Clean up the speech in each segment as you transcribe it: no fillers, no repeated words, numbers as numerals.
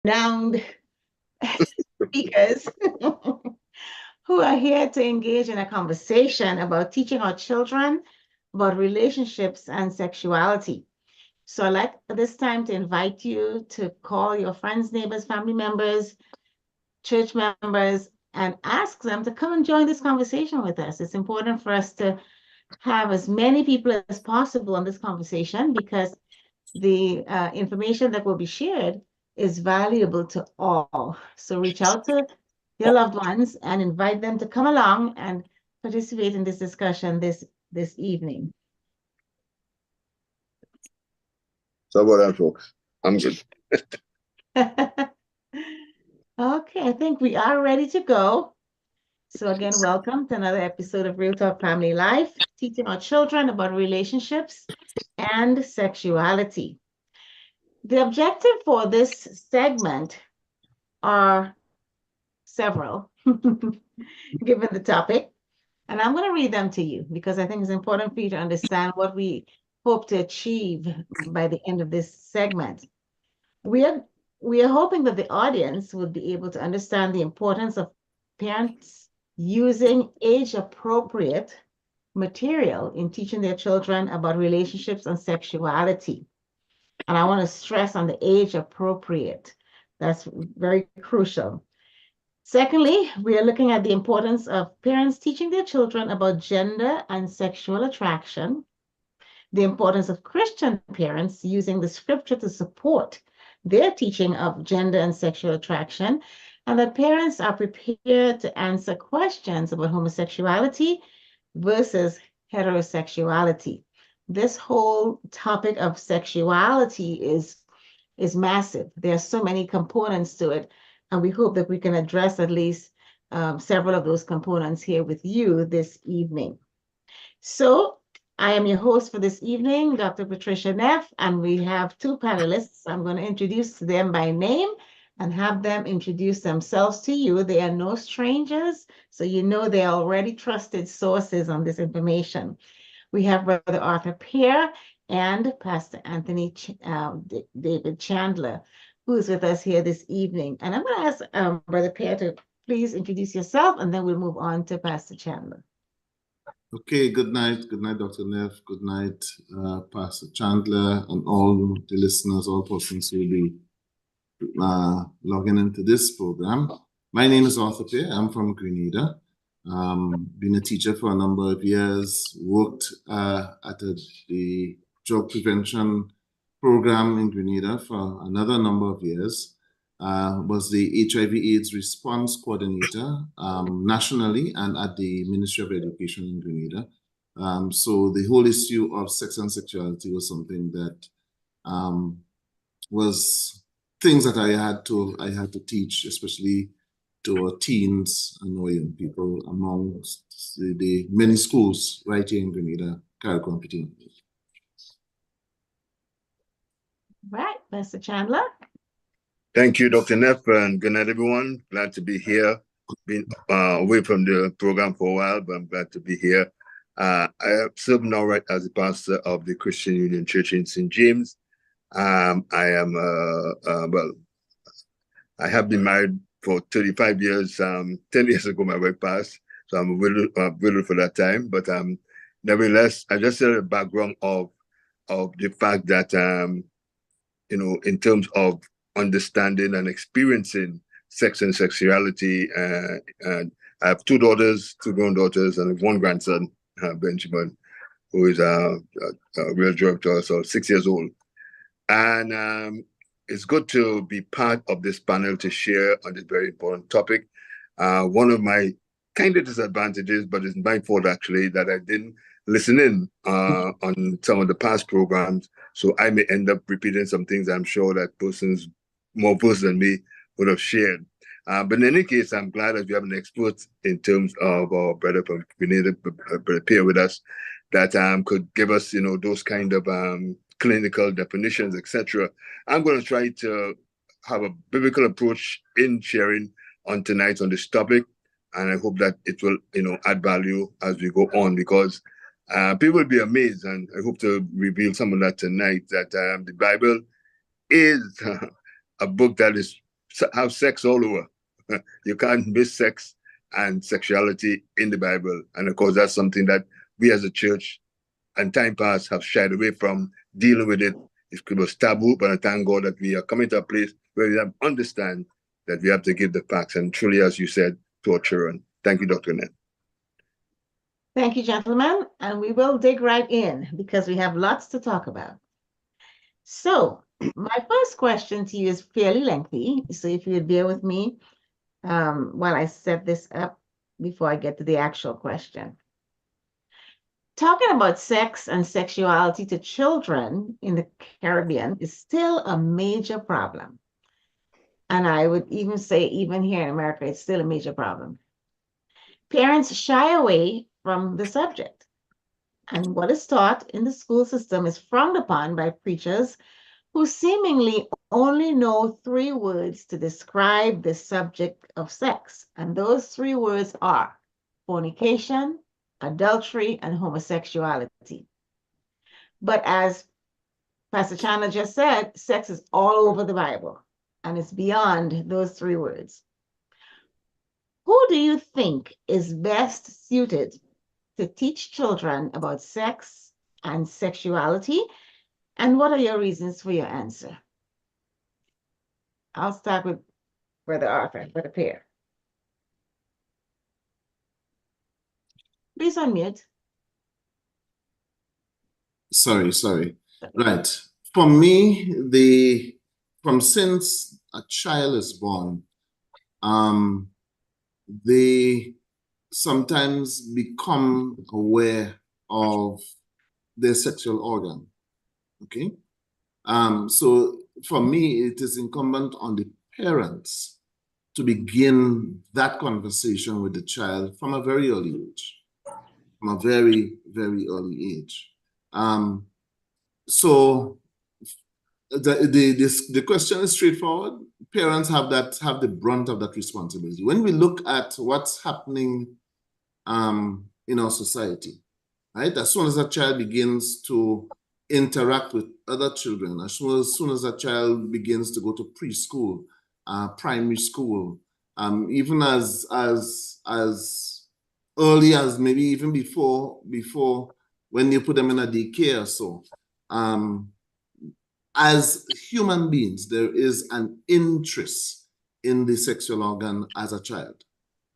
renowned speakers who are here to engage in a conversation about teaching our children about relationships and sexuality. So I'd like at this time to invite you to call your friends, neighbors, family members, church members, and ask them to come and join this conversation with us. It's important for us to have as many people as possible on this conversation because the information that will be shared is valuable to all. So reach out to your loved ones and invite them to come along and participate in this discussion this evening. So about that, folks. I'm good. Okay, I think we are ready to go. So again, welcome to another episode of Real Talk Family Life, teaching our children about relationships and sexuality. The objective for this segment are several, given the topic. And I'm going to read them to you because I think it's important for you to understand what we hope to achieve by the end of this segment. We are, we are hoping that the audience will be able to understand the importance of parents using age-appropriate material in teaching their children about relationships and sexuality. And I want to stress on the age appropriate. That's very crucial. Secondly, we are looking at the importance of parents teaching their children about gender and sexual attraction, the importance of Christian parents using the scripture to support their teaching of gender and sexual attraction, and that parents are prepared to answer questions about homosexuality versus heterosexuality. This whole topic of sexuality is massive. There are so many components to it, and we hope that we can address at least several of those components here with you this evening. So I am your host for this evening, Dr. Patricia Neff, and we have two panelists. I'm going to introduce them by name and have them introduce themselves to you. They are no strangers, so you know they are already trusted sources on this information. We have Brother Arthur Peer and Pastor Anthony David Chandler, who's with us here this evening. And I'm going to ask Brother Peer to please introduce yourself, and then we'll move on to Pastor Chandler. Okay, good night. Good night, Dr. Neff. Good night, Pastor Chandler, and all the listeners, all persons who will be logging into this program. My name is Arthur Peer. I'm from Grenada. Been a teacher for a number of years, worked at the drug prevention program in Grenada for another number of years. Was the HIV/AIDS response coordinator nationally and at the Ministry of Education in Grenada. So the whole issue of sex and sexuality was something that was things that I had to teach, especially to our teens and our young people amongst the many schools right here in Grenada, CARICOM. Right, Mr. Chandler. Thank you, Dr. Neff, and good night, everyone. Glad to be here. Been away from the program for a while, but I'm glad to be here. I serve now right as the pastor of the Christian Union Church in St. James. I am, I have been married for 35 years. 10 years ago, my wife passed, so I'm a widow for that time. But nevertheless, I just said a background of the fact that, you know, in terms of understanding and experiencing sex and sexuality, and I have two daughters, two granddaughters, and one grandson, Benjamin, who is a real joy to us, so 6 years old. And it's good to be part of this panel to share on this very important topic. One of my kind of disadvantages, but it's my fault actually, that I didn't listen in on some of the past programs. So I may end up repeating some things I'm sure that more persons than me would have shared. But in any case, I'm glad that we have an expert in terms of our brother from Grenada, Brother Peer with us, that could give us, you know, those kind of clinical definitions, etc. I'm going to try to have a biblical approach in sharing on tonight on this topic, and I hope that it will, you know, add value as we go on, because people will be amazed, and I hope to reveal some of that tonight, that the Bible is a book that is have sex all over. You can't miss sex and sexuality in the Bible. And of course, that's something that we as a church and time past have shied away from dealing with it. It was taboo, but I thank God that we are coming to a place where we have understand that we have to give the facts and truly, as you said, to our children. Thank you, Dr. Ned. Thank you, gentlemen. And we will dig right in because we have lots to talk about. So my first question to you is fairly lengthy. So if you would bear with me while I set this up before I get to the actual question. Talking about sex and sexuality to children in the Caribbean is still a major problem. And I would even say, even here in America, it's still a major problem. Parents shy away from the subject. And what is taught in the school system is frowned upon by preachers who seemingly only know 3 words to describe the subject of sex. And those 3 words are fornication, adultery, and homosexuality. But as Pastor Chandler just said, sex is all over the Bible, and it's beyond those 3 words. Who do you think is best suited to teach children about sex and sexuality? And what are your reasons for your answer? I'll start with Brother Arthur, Brother Pierre. Please unmute. Sorry. Right. For me, since a child is born, they sometimes become aware of their sexual organ. Okay. So for me, it is incumbent on the parents to begin that conversation with the child from a very early age. From a very, very early age. So the question is straightforward. Parents have the brunt of that responsibility. When we look at what's happening in our society, right? As soon as a child begins to interact with other children, as soon as a child begins to go to preschool, primary school, even as early as maybe even before when you put them in a daycare or so, as human beings, there is an interest in the sexual organ as a child.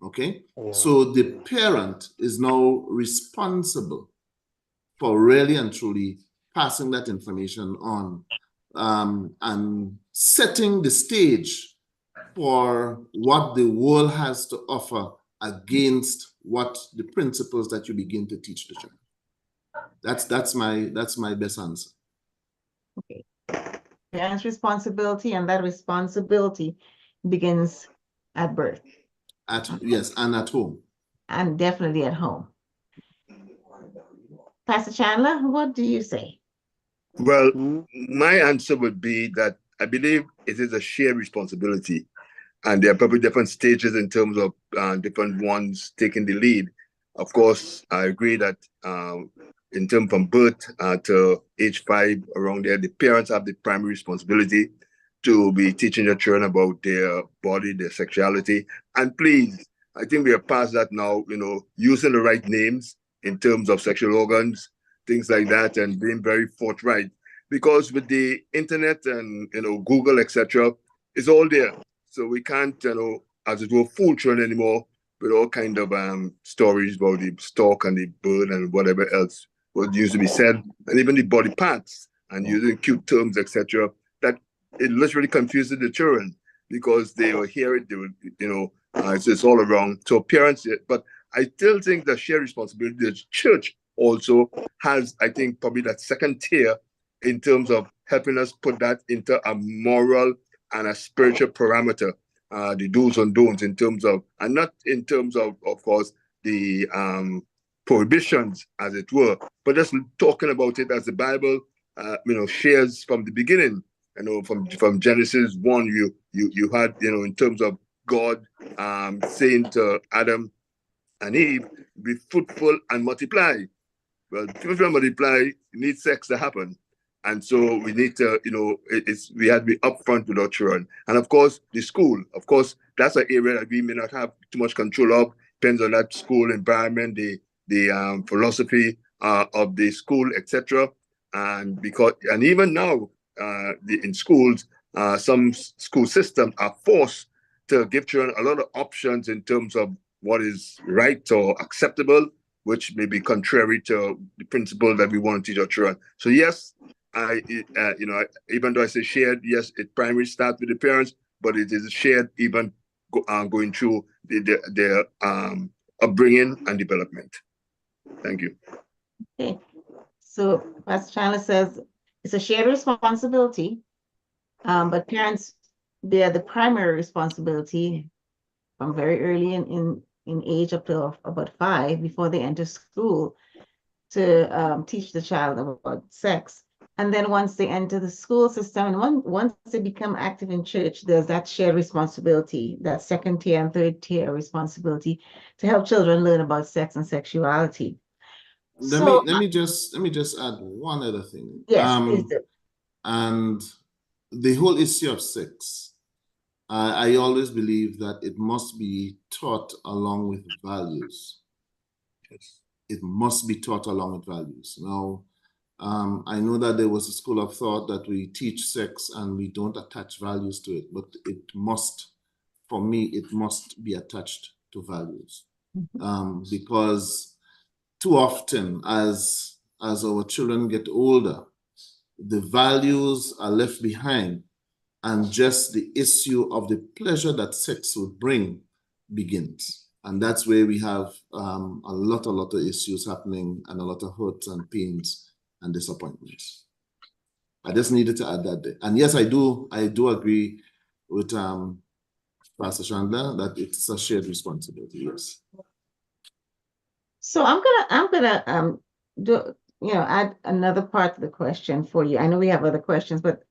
Okay? Yeah. So the parent is now responsible for really and truly passing that information on and setting the stage for what the world has to offer against what the principles that you begin to teach the child. That's my best answer. Okay. Parents' responsibility, and that responsibility begins at birth. Yes, and at home. And definitely at home. Pastor Chandler, what do you say? Well, my answer would be that I believe it is a shared responsibility. And there are probably different stages in terms of different ones taking the lead. Of course, I agree that in terms from birth to age 5, around there, the parents have the primary responsibility to be teaching their children about their body, their sexuality. And please, I think we are past that now, using the right names in terms of sexual organs, things like that, and being very forthright. Because with the internet and, Google, etc., it's all there. So we can't, as it were, fool children anymore with all kind of stories about the stork and the bird and whatever else what used to be said, and even the body parts and using cute terms, etc. That it literally confuses the children because they will hear it, they will, it's all around. So parents, but I still think the shared responsibility, the church also has, I think, probably that second tier in terms of helping us put that into a moral and a spiritual parameter, the do's and don'ts in terms of, and not in terms of course, the prohibitions, as it were, but just talking about it as the Bible, shares from the beginning. From Genesis 1, you had, in terms of God saying to Adam and Eve, be fruitful and multiply. Well, fruitful and multiply, you need sex to happen. And so we need to, we have to be upfront with our children. And of course, the school, of course, that's an area that we may not have too much control of. Depends on that school environment, the philosophy of the school, etc. And even now, in schools, some school systems are forced to give children a lot of options in terms of what is right or acceptable, which may be contrary to the principle that we want to teach our children. So yes, even though I say shared, yes, it primarily starts with the parents, but it is shared even going through their upbringing and development. Thank you. Okay, so Pastor Chandler says it's a shared responsibility, but parents bear the primary responsibility from very early in age up to about 5 before they enter school to teach the child about sex. And then once they enter the school system and once they become active in church, there's that shared responsibility, that second tier and third tier responsibility to help children learn about sex and sexuality. Let me just add one other thing. Yes, please do. And the whole issue of sex, I always believe that it must be taught along with values. Yes. It must be taught along with values. Now, I know that there was a school of thought that we teach sex and we don't attach values to it, but it must, for me, it must be attached to values. Because too often as our children get older, the values are left behind and just the issue of the pleasure that sex would bring begins. And that's where we have a lot of issues happening and a lot of hurts and pains and disappointments. I just needed to add that there. And yes, I do agree with Pastor Chandler that it's a shared responsibility, yes. So I'm gonna add another part of the question for you. I know we have other questions, but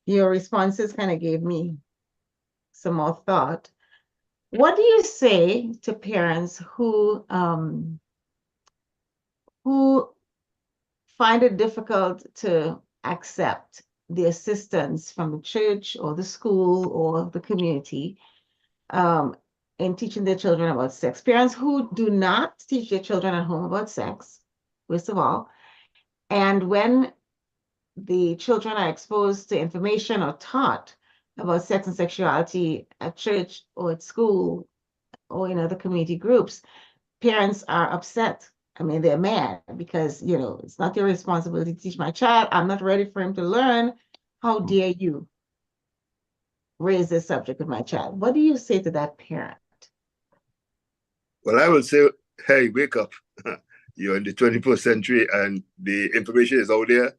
your responses kind of gave me some more thought. What do you say to parents who find it difficult to accept the assistance from the church or the school or the community in teaching their children about sex? Parents who do not teach their children at home about sex, first of all, and when the children are exposed to information or taught about sex and sexuality at church or at school or in other community groups, parents are upset. I mean, they're mad because, it's not your responsibility to teach my child. I'm not ready for him to learn. How dare you raise this subject with my child? What do you say to that parent? Well, I will say, hey, wake up. You're in the 21st century and the information is out there.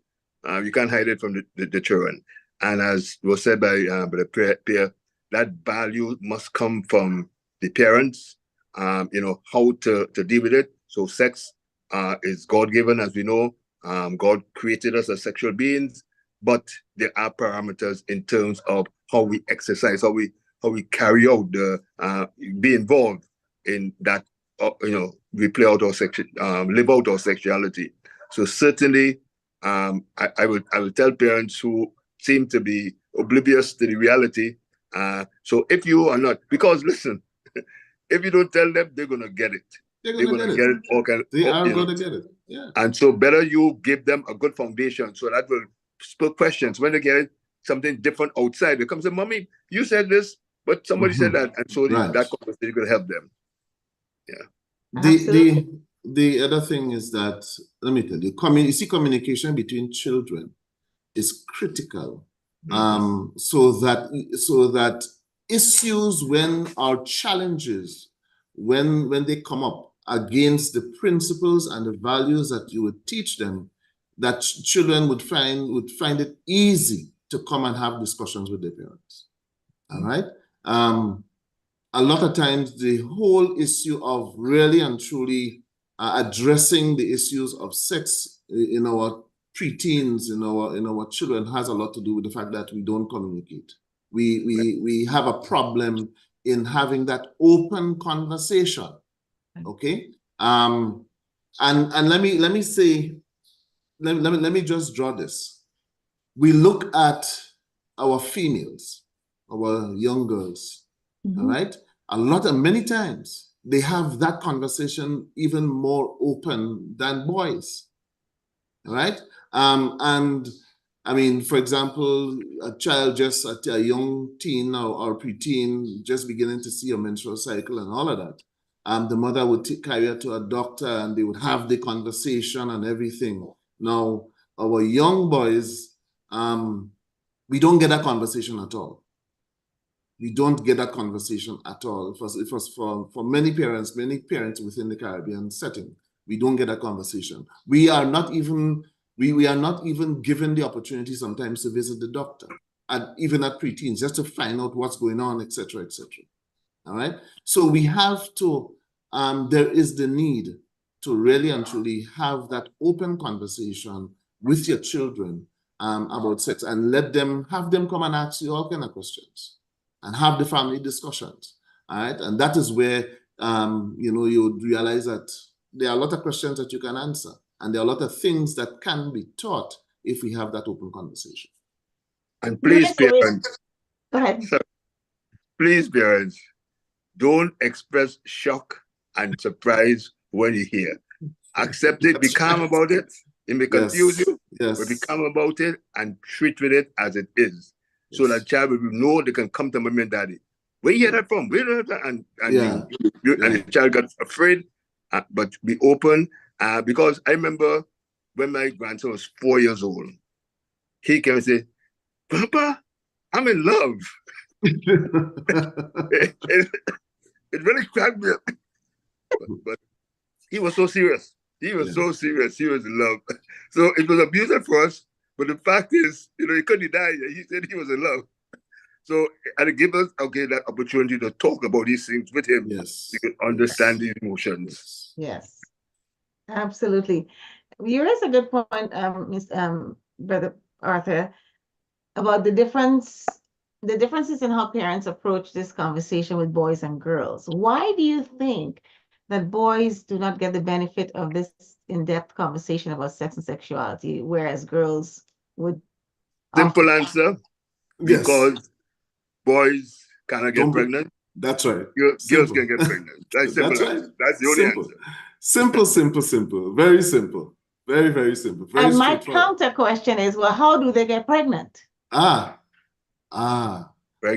You can't hide it from the children. And as was said by the peer, that value must come from the parents, how to deal with it. So sex is God-given, as we know. God created us as sexual beings, but there are parameters in terms of how we exercise, how we carry out be involved in that, we play out our live out our sexuality. So certainly, I will tell parents who seem to be oblivious to the reality. So if you are not, because listen, if you don't tell them, they're gonna get it. They're gonna get it. They are gonna get it. Yeah. And so better you give them a good foundation, so that will spur questions when they get something different outside. They come and say, "Mommy, you said this, but somebody said that," and so that conversation will help them. Yeah. The other thing is that, let me tell you, communication between children is critical. So that issues when challenges they come up against the principles and the values that you would teach them, that children would find it easy to come and have discussions with their parents. All right. A lot of times the whole issue of really and truly addressing the issues of sex in our preteens, in our children, has a lot to do with the fact that we don't communicate. We have a problem in having that open conversation. Okay. And let me just draw this. we look at our females, our young girls, all right? Many times, they have that conversation even more open than boys, all right? And I mean, for example, a child just at a young teen or preteen, just beginning to see a menstrual cycle and all of that. The mother would carry her to a doctor and they would have the conversation and everything. Now, our young boys, we don't get that conversation at all. We don't get that conversation at all. It was for many parents within the Caribbean setting. We don't get that conversation. We are not even given the opportunity sometimes to visit the doctor, and even at preteens, just to find out what's going on, etc., etc. All right. So we have to. There is the need to really and truly have that open conversation with your children about sex, and have them come and ask you all kind of questions, and have the family discussions. All right. And that is where you realize that there are a lot of questions that you can answer. And there are a lot of things that can be taught if we have that open conversation. And please, parents, go ahead. Please, parents, don't express shock and surprise when you hear. Accept it, be calm about it. It may confuse you, but be calm about it and treat with it as it is. So that child will know they can come to mommy and daddy. Where you hear that from? Where you that? And the child got afraid, but be open. Because I remember when my grandson was 4 years old, he came and said, "Papa, I'm in love." it really cracked me up. But he was so serious. He was so serious. He was in love. So it was abusive for us. But the fact is, he couldn't deny it. He said he was in love. So it gave us that opportunity to talk about these things with him. Yes. You can understand these emotions. Yes. Absolutely. You raised a good point, Brother Arthur, about the differences in how parents approach this conversation with boys and girls. Why do you think that boys do not get the benefit of this in-depth conversation about sex and sexuality, whereas girls would? Simple answer, because boys cannot get pregnant. That's right. Girls can get pregnant. That's simple. Right. That's the only answer. Simple. Very simple. Very, very simple. Very and my counter question is, well, how do they get pregnant? Very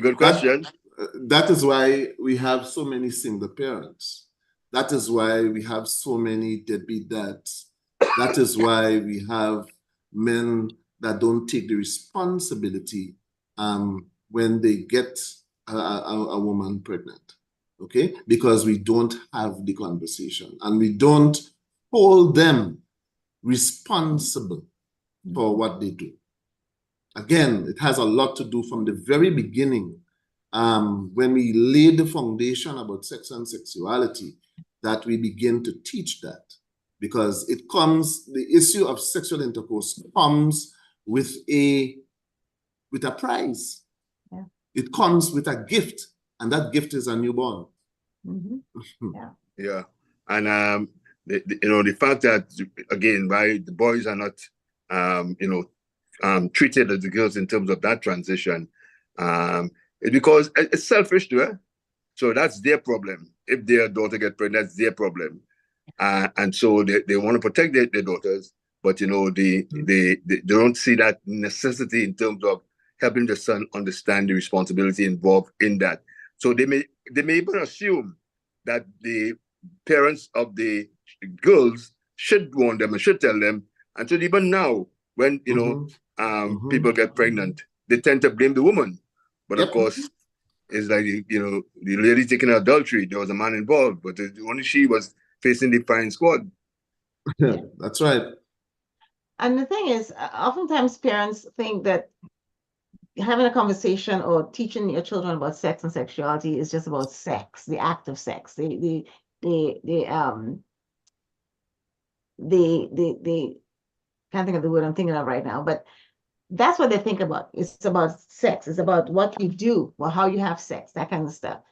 good question. That is why we have so many single parents. That is why we have so many deadbeat dads. That is why we have men that don't take the responsibility when they get a woman pregnant. Okay, because we don't have the conversation and we don't hold them responsible for what they do. Again, it has a lot to do from the very beginning, when we lay the foundation about sex and sexuality, that we begin to teach that, because the issue of sexual intercourse comes with a prize. Yeah. It comes with a gift. And that gift is a newborn. Yeah. And the fact that, again, the boys are not treated as the girls in terms of that transition, it's because it's selfish to her. So that's their problem. If their daughter gets pregnant, that's their problem. And so they want to protect their daughters, but they don't see that necessity in terms of helping the son understand the responsibility involved in that. So they may even assume that the parents of the girls should warn them and should tell them. And so even now, when people get pregnant, they tend to blame the woman. But of course, it's like the lady taking adultery. There was a man involved, but only she was facing the firing squad. Yeah, that's right. And the thing is, oftentimes parents think that having a conversation or teaching your children about sex and sexuality is just about sex, the act of sex. They can't think of the word I'm thinking of right now, but that's what they think about. It's about sex. It's about what you do or how you have sex, that kind of stuff.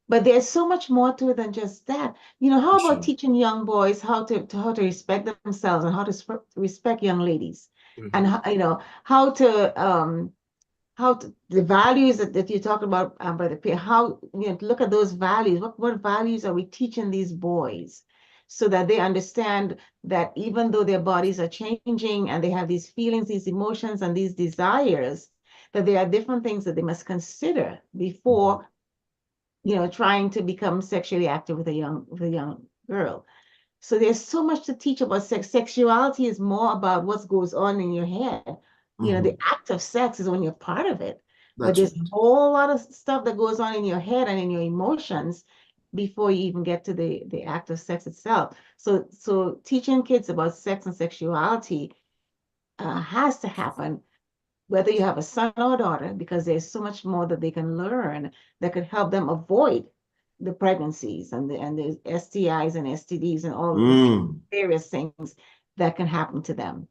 But there's so much more to it than just that. How about teaching young boys how to respect themselves and how to respect young ladies? and how to the values that you talked about, Brother Pierre, how look at those values. What values are we teaching these boys so that they understand that even though their bodies are changing and they have these feelings, these emotions, and these desires, that there are different things that they must consider before trying to become sexually active with a young girl. So there's so much to teach about sex. Sexuality is more about what goes on in your head. The act of sex is only a part of it. But there's a whole lot of stuff that goes on in your head and in your emotions before you even get to the act of sex itself. So teaching kids about sex and sexuality has to happen, whether you have a son or a daughter, because there's so much more that they can learn that could help them avoid the pregnancies and the STIs and STDs and all the various things that can happen to them.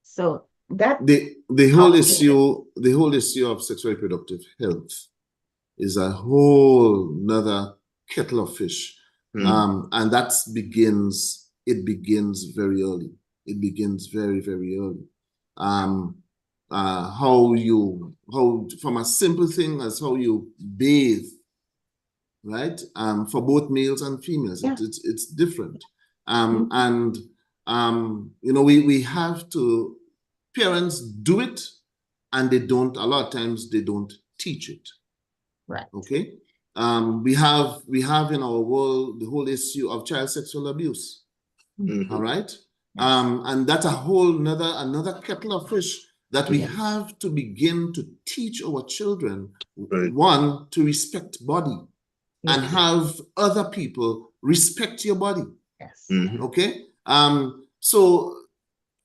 So that the whole issue of sexual reproductive health is a whole nother kettle of fish. And it begins very early. It begins very, very early. How from a simple thing as how you bathe, right? For both males and females, it's different. And we have to, parents do it, and a lot of times they don't teach it. Right. Okay. We have in our world the whole issue of child sexual abuse. All right. And that's a whole another kettle of fish that we have to begin to teach our children, one, to respect body and have other people respect your body. Yes. Okay. So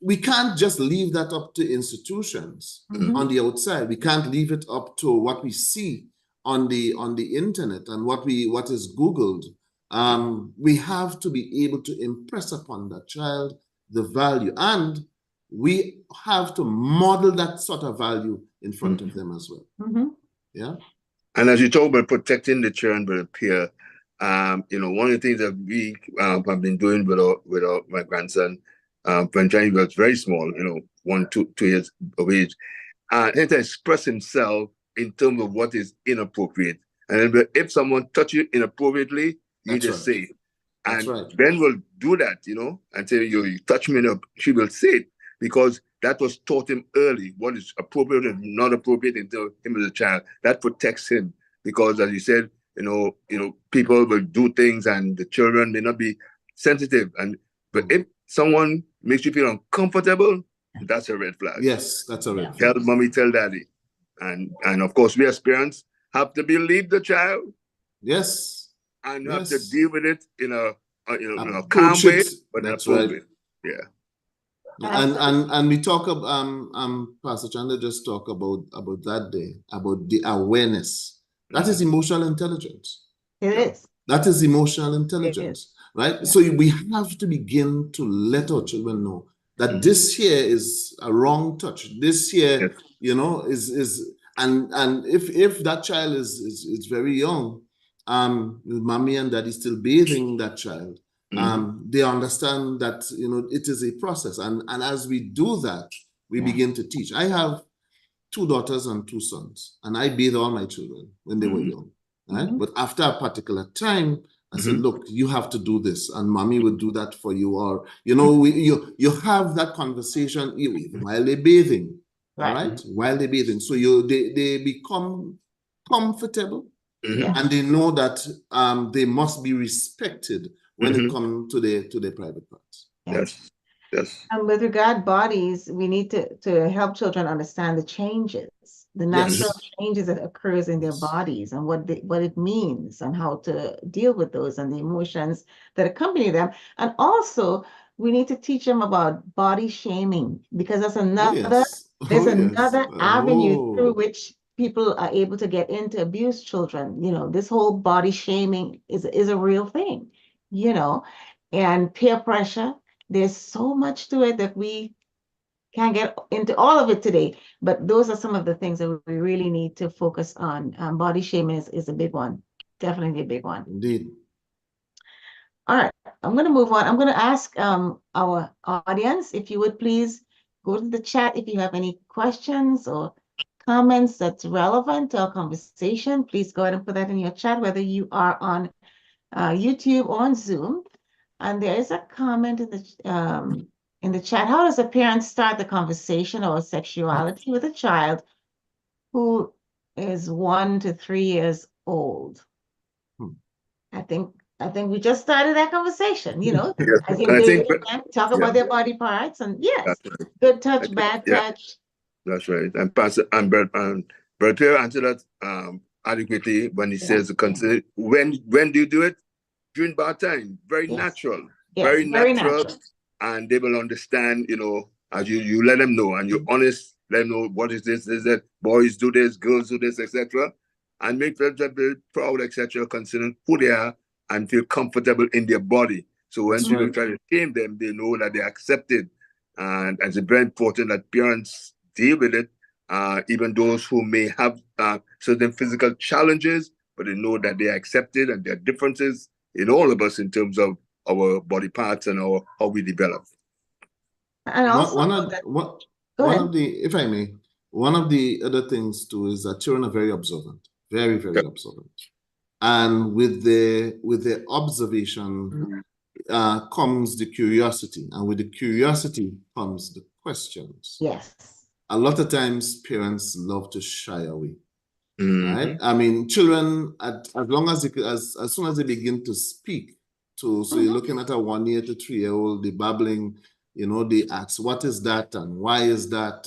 we can't just leave that up to institutions on the outside. We can't leave it up to what we see on the internet and what is Googled. We have to be able to impress upon that child the value, and we have to model that sort of value in front of them as well. Yeah. And as you talk about protecting the children with a peer, one of the things that we have been doing with my grandson, when he was very small, 1, 2 years of age, he to express himself in terms of what is inappropriate. And if someone touch you inappropriately, you just say it. And Ben will do that, and say, you touch me up, she will say it, because that was taught him early, what is appropriate and not appropriate into him as a child. That protects him, because as you said, people will do things and the children may not be sensitive. But if someone makes you feel uncomfortable, that's a red flag. Yes, that's a red flag. Tell mommy, tell daddy. And of course, we as parents have to believe the child. Yes. And you have to deal with it in a calm way, but that's right. Way. Yeah. And we talk about Pastor Chandler just talk about that day, about the awareness. That is emotional intelligence. It is. That is emotional intelligence, right? Yeah. So we have to begin to let our children know that this here is a wrong touch. This here, is and if that child is very young, mommy and daddy still bathing that child, they understand that it is a process, and as we do that, we begin to teach. I have 2 daughters and 2 sons, and I bathe all my children when they were young, right? But after a particular time, I said, look, you have to do this, and mommy would do that for you, or you have that conversation even while they're bathing, all right? While they're bathing, so they become comfortable. And they know that they must be respected when it comes to their private parts. Yes. And with regard bodies, we need to help children understand the changes, the natural changes that occurs in their bodies, and what it means, and how to deal with those, and the emotions that accompany them. And also, we need to teach them about body shaming, because that's another avenue through which people are able to get into abuse children. This whole body shaming is a real thing, and peer pressure. There's so much to it that we can't get into all of it today, but those are some of the things that we really need to focus on. Body shaming is a big one, definitely a big one. Indeed. All right, I'm going to move on. I'm going to ask our audience if you would please go to the chat if you have any questions or comments that's relevant to our conversation. Please go ahead and put that in your chat, whether you are on YouTube or on Zoom. And there is a comment in the chat. How does a parent start the conversation or sexuality with a child who is 1 to 3 years old? I think we just started that conversation, you know, Yes. as you And I engage think, with them, talk yeah, about their body parts, and yes, that's right. good touch, I think, bad yeah, touch. that's right. And Pastor and Bertrand answered that adequately when he says the consider when do you do it? During bath time. Very Yes. natural. Yes, Very very natural. natural. And they will understand, you know, as you let them know and you're honest, let them know what is this, is that boys do this, girls do this, etc. And make them feel proud, etc., considering who they are and feel comfortable in their body. So when That's people right. try to shame them, they know that they're accepted. And it's very important that parents deal with it, even those who may have certain physical challenges, but they know that they are accepted and there are differences in all of us in terms of our body parts and how we develop. And also, One ahead. of the, if I may, one of the other things too is that children are very observant, very, very observant. And with the observation comes the curiosity, and with the curiosity comes the questions. Yes. A lot of times parents love to shy away. Mhm. Right? I mean, children, as long as as soon as they begin to speak, so you're looking at a 1 year to 3 year old, they babbling, you know, they ask, what is that and why is that,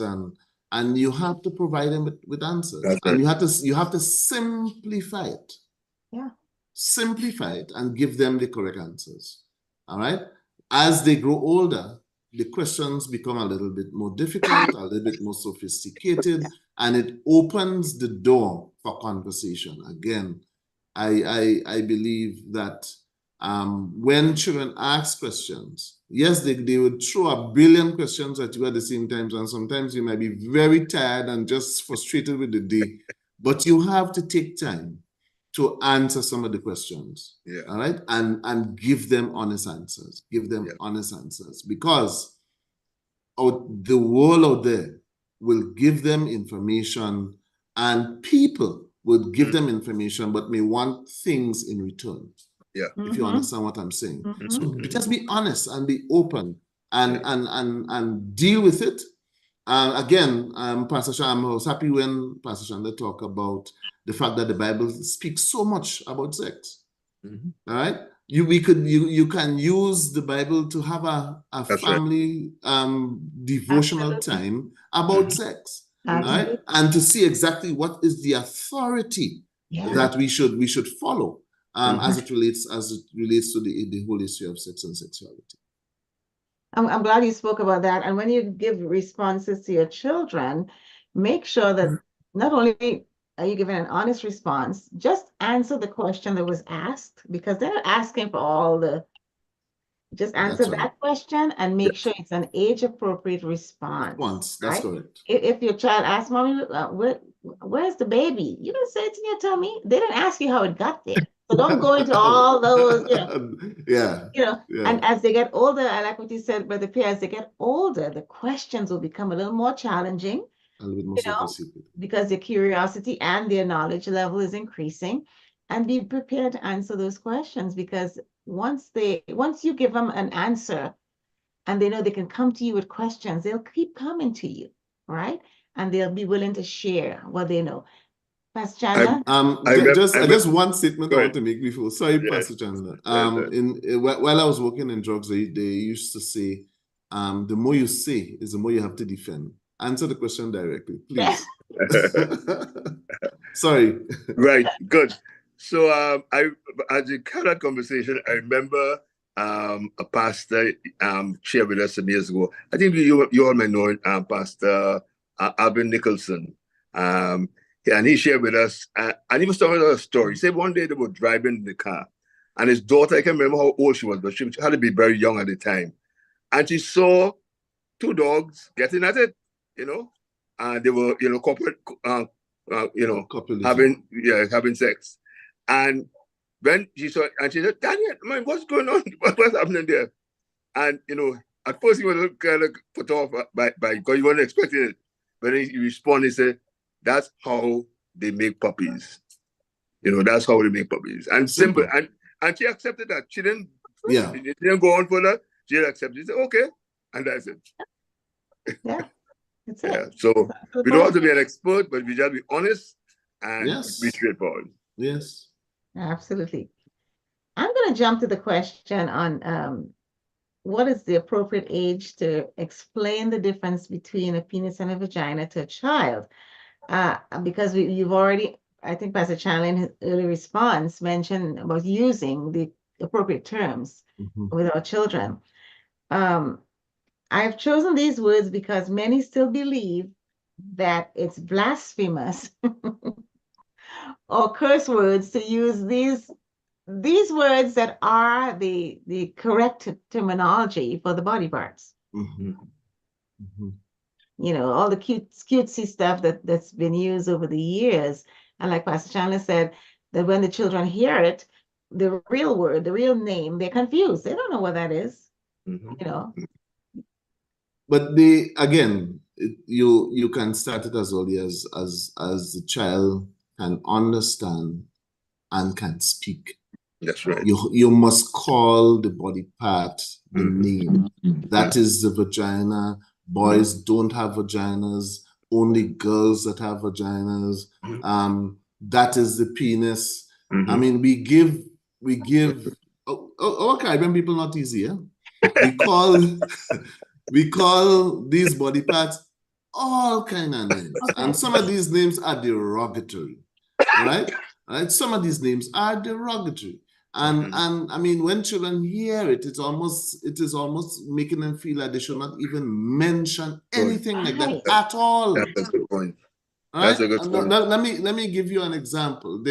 and you have to provide them with answers. That's And right. you have to simplify it. Yeah. Simplify it and give them the correct answers. All right. As they grow older, the questions become a little bit more difficult, a little bit more sophisticated, and it opens the door for conversation. Again, I believe that when children ask questions, yes, they would throw a billion questions at you at the same time, and sometimes you might be very tired and just frustrated with the day, but you have to take time to answer some of the questions. Yeah. All right. And give them honest answers. Give them honest answers, because the world out there will give them information, and people would give them information, but may want things in return. Yeah. If you understand what I'm saying. Mhm. So just be honest and be open and deal with it. Again, Pastor Shah, I was happy when Pastor Chandler talked about the fact that the Bible speaks so much about sex. Mhm. All right, you can use the Bible to have a That's right. family devotional Absolutely. time about sex. All right, Absolutely. and to see exactly what is the authority Yeah. that we should follow as it relates to the whole issue of sex and sexuality. I'm glad you spoke about that. And when you give responses to your children, make sure that not only are you giving an honest response, just answer the question that was asked, because they're asking for all the, just answer That's right. that question and make sure it's an age-appropriate response. That's right? correct. If your child asks, Mommy, where's the baby? You can say it's in your tummy. They didn't ask you how it got there. So don't go into all those, Yeah. And as they get older, I like what you said, Brother Pierre, as they get older, the questions will become a little more challenging, A little bit more sophisticated. because their curiosity and their knowledge level is increasing. And be prepared to answer those questions, because once you give them an answer and they know they can come to you with questions, they'll keep coming to you, right? And they'll be willing to share what they know. Pastor Chandler? Just one statement I want to make before. Sorry, Yeah. Pastor Chandler. Yeah. While I was working in drugs, they used to say, the more you say is the more you have to defend. Answer the question directly, please. Sorry. Right. Good. So as you had that conversation, I remember a pastor shared with us some years ago. I think you all may know Pastor Alvin Nicholson. And he shared with us, and he was telling us a story. He said one day they were driving in the car, and his daughter, I can't remember how old she was, but she had to be very young at the time. And she saw two dogs getting at it, and they were, corporate, having sex. And when she saw it, and she said, Daniel, man, what's going on? What's happening there? And, at first he was kind of put off by because he wasn't expecting it. But then he responded, he said, that's how they make puppies. That's how they make puppies. And simple. And she accepted that. She didn't go on for that. She accepted it. She said, okay. And that's it. Yeah. That's it. Yeah. So we don't have to be an expert, but we just be honest and be straightforward. Yes. Absolutely. I'm going to jump to the question on what is the appropriate age to explain the difference between a penis and a vagina to a child? Because you've already, I think Pastor Chandler in his early response mentioned about using the appropriate terms with our children. I've chosen these words because many still believe that it's blasphemous or curse words to use these words that are the correct terminology for the body parts. All the cutesy stuff that's been used over the years. And like Pastor Chandler said, that when the children hear it, the real word, the real name, they're confused. They don't know what that is. But you can start it as early as the child can understand and can speak. That's right. You must call the body part the name. That is the vagina. Boys don't have vaginas. Only girls that have vaginas. That is the penis. I mean, we give. Caribbean people not easy. Yeah? We call these body parts all kind of names, and some of these names are derogatory. Right? Some of these names are derogatory. And I mean, when children hear it, it is almost making them feel like they should not even mention anything like that at all. That's a good point. That's a good point. Let me give you an example.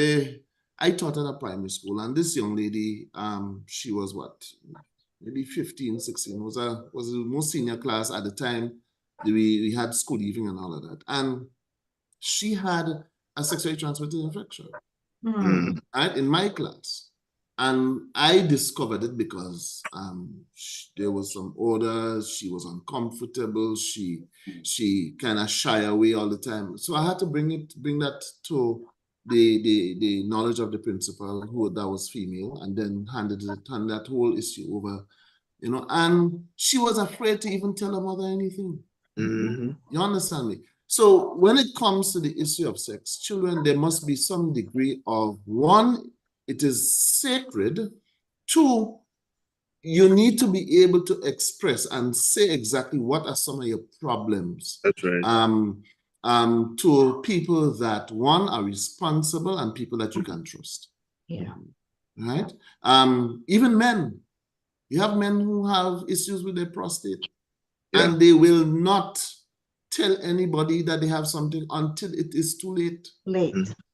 I taught at a primary school, and this young lady, she was maybe 15, 16, was the most senior class at the time. We had school evening and all of that. And she had a sexually transmitted infection in my class. And I discovered it because there was some odors. She was uncomfortable. She kind of shy away all the time. So I had to bring that to the knowledge of the principal, that was female, and then hand that whole issue over, and she was afraid to even tell her mother anything. You understand me? So when it comes to the issue of sex, children, there must be some degree of, one, it is sacred. Two, you need to be able to express and say exactly what are some of your problems. That's right. To people that, one, are responsible and people that you can trust. Yeah. Right? Even men. You have men who have issues with their prostate, and they will not tell anybody that they have something until it is too late.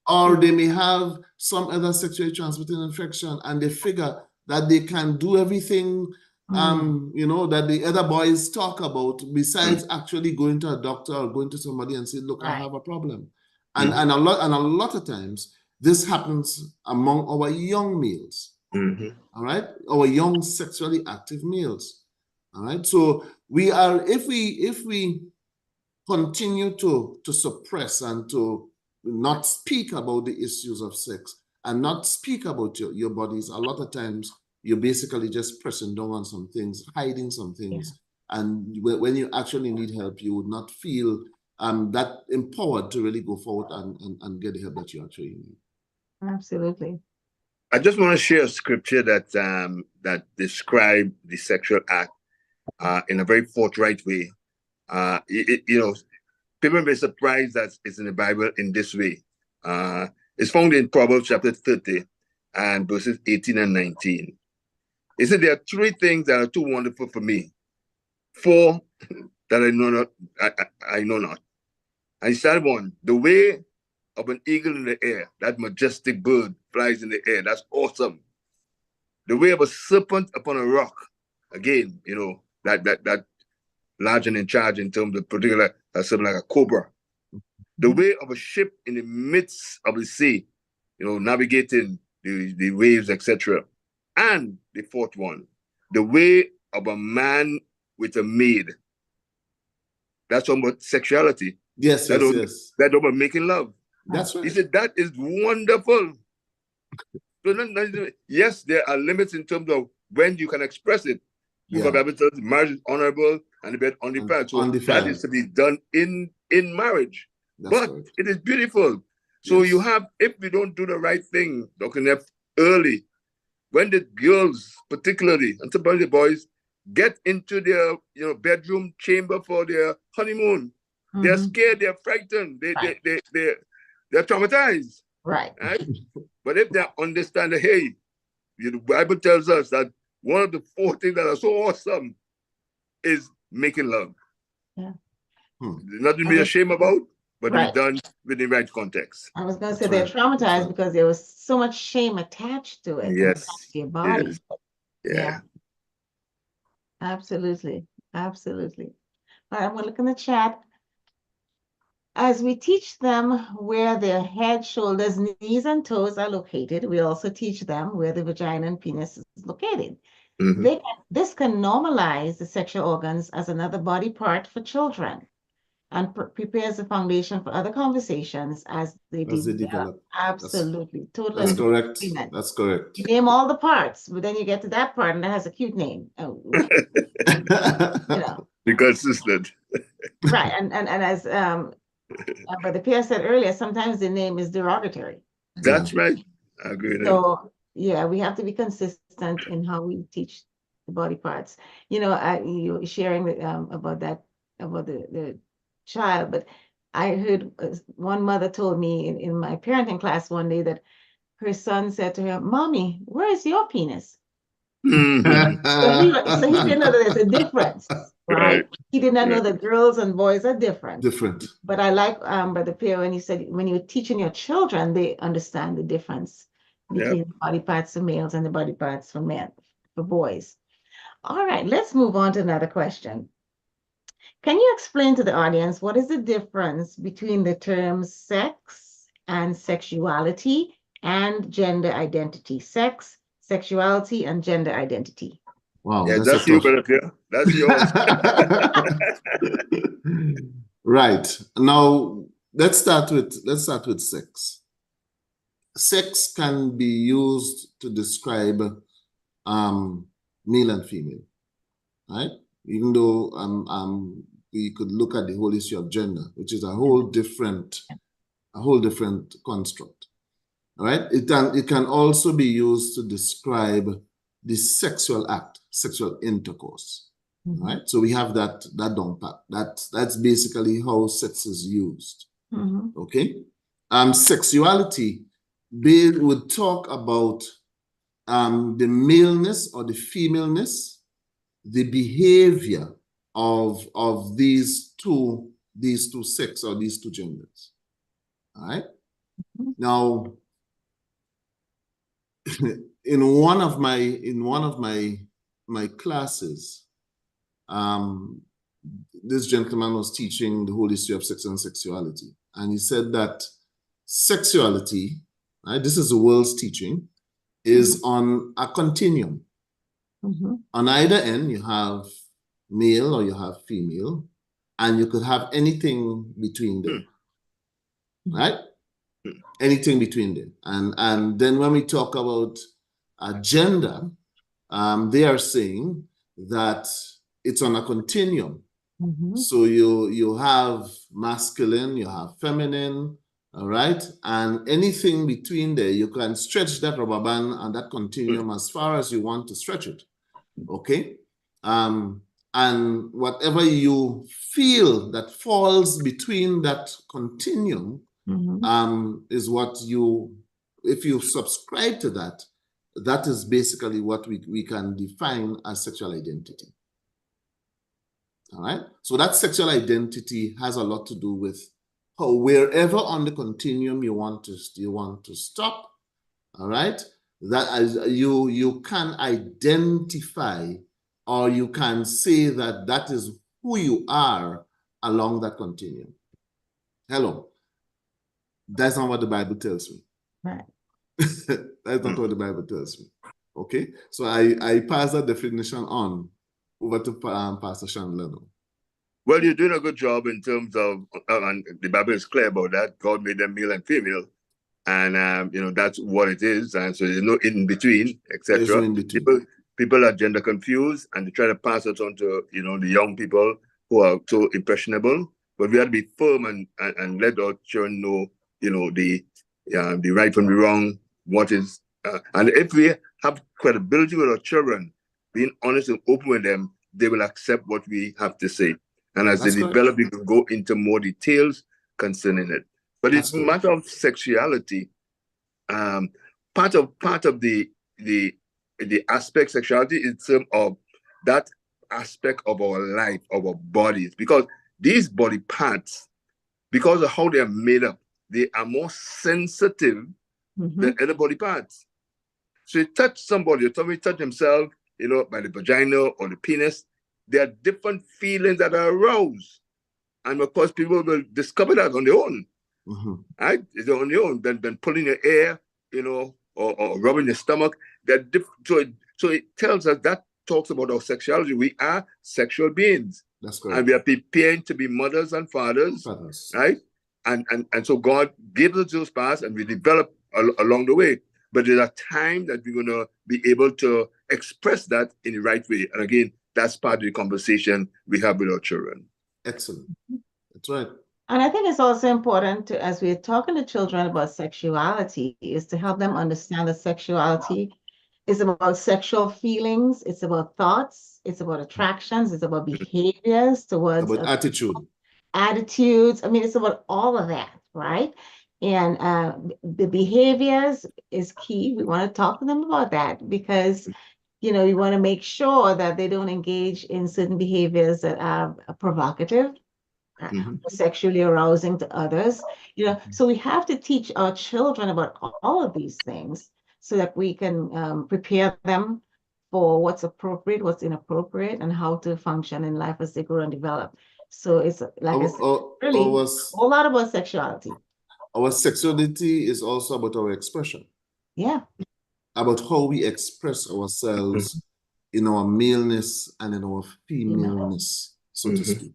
Or they may have some other sexually transmitted infection, and they figure that they can do everything that the other boys talk about, besides actually going to a doctor or going to somebody and say, look, I have a problem. And a lot of times this happens among our young males. All right, our young sexually active males. All right, so we are, if we continue to suppress and to not speak about the issues of sex and not speak about your bodies, a lot of times you're basically just pressing down on some things, hiding some things. And when you actually need help, you would not feel that empowered to really go forward and get the help that you actually need. Absolutely. I just want to share a scripture that describes the sexual act in a very forthright way. People may be surprised that it's in the Bible in this way. It's found in Proverbs chapter 30 and verses 18 and 19. It said there are three things that are too wonderful for me. Four that I know not. I know not. And he started one, the way of an eagle in the air. That majestic bird flies in the air. That's awesome. The way of a serpent upon a rock. Again, that large and in charge in terms of particular, something like a cobra. The way of a ship in the midst of the sea, navigating the waves, etc. And the fourth one, the way of a man with a maid. That's about sexuality. Yes, That's about making love. That's right. He said that is wonderful. So yes, there are limits in terms of when you can express it. Because the Bible tells marriage is honorable and the bed undefiled. So that is to be done in marriage. But it is beautiful. So you have, if we don't do the right thing, Dr. Neff, early, when the girls particularly, and sometimes the boys, get into their bedroom chamber for their honeymoon, they're scared, they're frightened, they're traumatized. Right. But if they understand that, hey, the Bible tells us that one of the 4 things that are so awesome is making love. Yeah. Nothing to be ashamed about, but to be done with the right context. I was going to say they're traumatized because there was so much shame attached to it. Yes. To your body. Yes. Yeah. Absolutely. Absolutely. All right, I'm going to look in the chat. As we teach them where their head, shoulders, knees, and toes are located, we also teach them where the vagina and penis is located. This can normalize the sexual organs as another body part for children and prepares the foundation for other conversations as they develop. Absolutely. Totally. That's correct. That's correct. You name all the parts, but then you get to that part and that has a cute name. Be consistent. Right. And as Brother Pierre said earlier, sometimes the name is derogatory. That's right. I agree with that. Yeah, we have to be consistent in how we teach the body parts. You sharing about the child, but I heard one mother told me in my parenting class one day that her son said to her, "Mommy, where is your penis?" So he didn't know that there's a difference, right? He did not know that girls and boys are different. But I like Brother Pierre when he said when you're teaching your children, they understand the difference between the body parts of males and the body parts for boys. All right, let's move on to another question. Can you explain to the audience what is the difference between the terms sex and sexuality and gender identity? Sex, sexuality, and gender identity. Wow. Yeah, that's you, Brother Pierre. That's yours. Right. Now let's start with sex. Sex can be used to describe male and female, right? Even though we could look at the whole issue of gender, which is a whole different construct. All right. It can also be used to describe the sexual act, sexual intercourse. Right. So we have that down pat. That's basically how sex is used. Okay. Sexuality, they would talk about the maleness or the femaleness, the behavior of these two sex or these two genders. All right. Now, in one of my classes, this gentleman was teaching the whole issue of sex and sexuality, and he said that sexuality, right, this is the world's teaching, is on a continuum. On either end, you have male or you have female, and you could have anything between them, right? Anything between them. And then when we talk about gender, they are saying that it's on a continuum. So you have masculine, you have feminine, all right? And anything between there, you can stretch that rubber band and that continuum as far as you want to stretch it, okay? And whatever you feel that falls between that continuum is what if you subscribe to that, that is basically what we can define as sexual identity. All right. So that sexual identity has a lot to do with how wherever on the continuum you want to stop. All right. That as you can identify, or you can say that that is who you are along that continuum. Hello. That's not what the Bible tells me. Right. That's not what the Bible tells me. Okay. So I pass that definition on. over to Pastor Chandler now. Well, you're doing a good job in terms of, and the Bible is clear about that. God made them male and female, and that's what it is. And so there's no in between, There's no etc. in between. People are gender confused, and they try to pass it on to the young people who are so impressionable. But we have to be firm and let our children know the right from the wrong. What is and if we have credibility with our children, being honest and open with them, they will accept what we have to say. And as That's they develop, we can go into more details concerning it. But it's a matter of sexuality. Part of the aspect sexuality is terms of that aspect of our life, of our bodies, because these body parts, because of how they are made up, they are more sensitive than other body parts. So you touch somebody, or somebody touch himself, by the vagina or the penis, there are different feelings that are aroused. And of course, people will discover that on their own. Right? It's on their own. Then pulling your ear, or rubbing your stomach. So it tells us, that talks about our sexuality. We are sexual beings. That's correct. And we are preparing to be mothers and fathers. Right? And so God gives us those parts, and we develop along the way. But there's a time that we're going to be able to express that in the right way. And again, that's part of the conversation we have with our children. Excellent. That's right. And I think it's also important to, as we're talking to children about sexuality, is to help them understand that sexuality is about sexual feelings, it's about thoughts, it's about attractions, it's about behaviors towards attitudes. I mean, it's about all of that, right? And the behaviors is key. We want to talk to them about that, because we want to make sure that they don't engage in certain behaviors that are provocative, sexually arousing to others. So we have to teach our children about all of these things so that we can prepare them for what's appropriate, what's inappropriate, and how to function in life as they grow and develop. So it's like I said, really a whole lot about sexuality. Our sexuality is also about our expression. Yeah. About how we express ourselves in our maleness and in our femaleness, so to speak.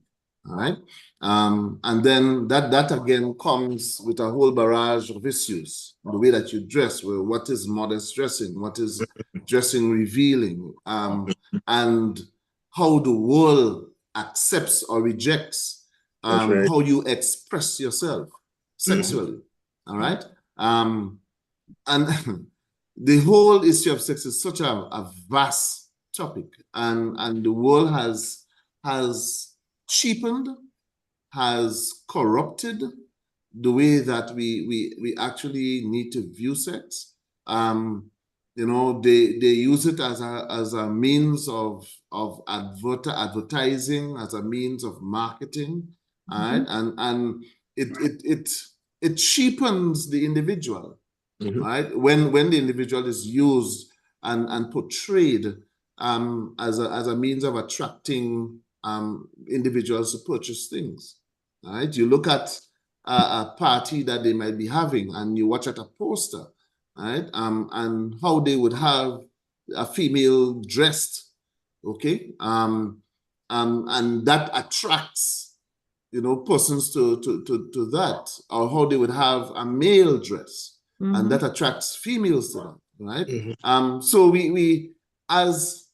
All right. And then that again comes with a whole barrage of issues. The way that you dress, well, what is modest dressing, what is dressing revealing, and how the world accepts or rejects how you express yourself sexually. All right. And the whole issue of sex is such a vast topic, and the world has cheapened, has corrupted the way that we actually need to view sex. They use it as a means of advertising, as a means of marketing, right? And it cheapens the individual. Right? When the individual is used and portrayed as a means of attracting individuals to purchase things. Right? You look at a party that they might be having, and you watch at a poster, right? And how they would have a female dressed, okay? And that attracts persons to that, or how they would have a male dress. And that attracts females to them, right? So we as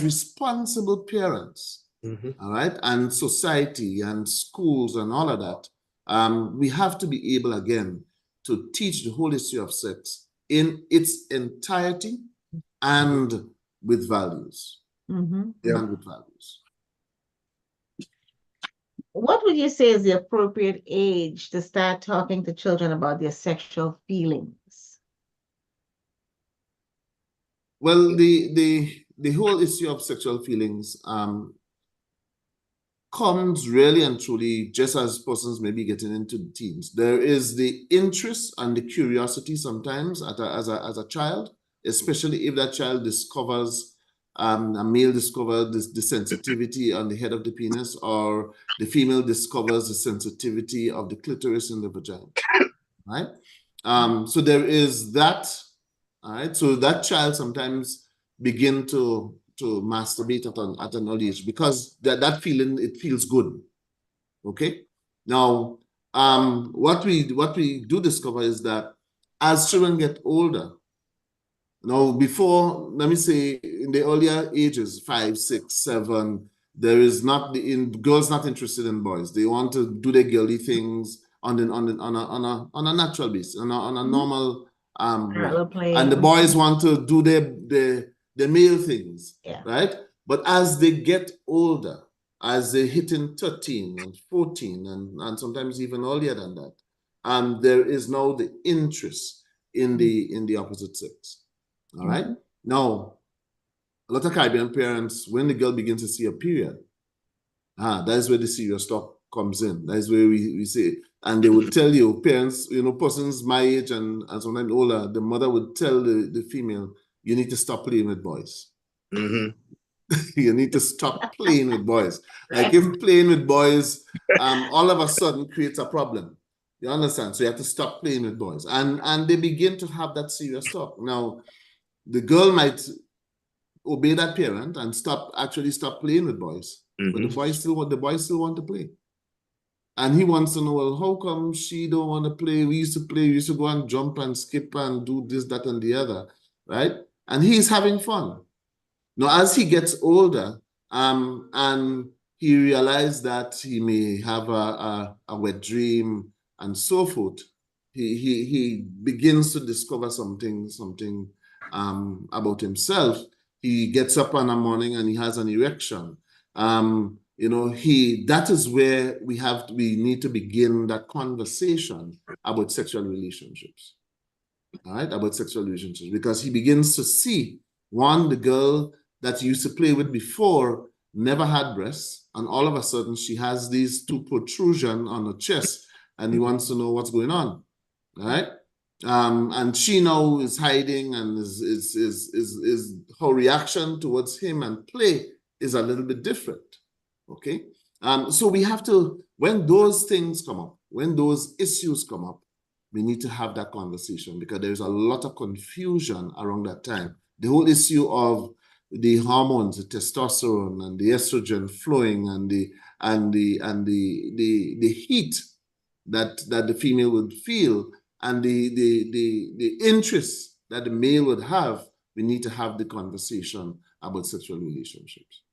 responsible parents, all right, and society and schools and all of that, we have to be able again to teach the whole issue of sex in its entirety and with values. And with values. What would you say is the appropriate age to start talking to children about their sexual feelings? Well, the whole issue of sexual feelings comes really and truly just as persons may be getting into the teens. There is the interest and the curiosity sometimes as a child, especially if that child discovers a male discovers the sensitivity on the head of the penis, or the female discovers the sensitivity of the clitoris in the vagina, right? So there is that, all right? So that child sometimes begin to masturbate at an early age because that feeling, it feels good. Okay. Now, what we do discover is that as children get older, now before, let me say, in the earlier ages, 5, 6, 7, there is not girls not interested in boys. They want to do their girly things on a natural basis, on a normal way. And the boys want to do their male things, right? But as they get older, as they hit in 13 and 14 and sometimes even earlier than that, there is now the interest in the opposite sex. All right. Now, a lot of Caribbean parents, when the girl begins to see a period, that is where the serious talk comes in. That is where we say, and they would tell you, parents, persons my age and sometimes older, the mother would tell the female, you need to stop playing with boys. You need to stop playing with boys. Like if playing with boys all of a sudden creates a problem. You understand? So you have to stop playing with boys. And they begin to have that serious talk. Now, the girl might obey that parent and stop playing with boys. But the boys still want to play. And he wants to know, well, how come she don't want to play? We used to play, we used to go and jump and skip and do this, that, and the other, right? And he's having fun. Now, as he gets older, and he realized that he may have a wet dream and so forth, he begins to discover something about himself. He gets up in the morning and he has an erection. That is where we need to begin that conversation about sexual relationships. All right, about sexual relationships, because he begins to see, one, the girl that he used to play with before never had breasts, and all of a sudden she has these 2 protrusions on her chest, and he wants to know what's going on. All right. And she now is hiding, and is her reaction towards him and play is a little bit different. Okay. So we have to, when those things come up, when those issues come up, we need to have that conversation, because there's a lot of confusion around that time. The whole issue of the hormones, the testosterone and the estrogen flowing, and the heat that the female would feel, and the interest that the male would have, we need to have the conversation about sexual relationships.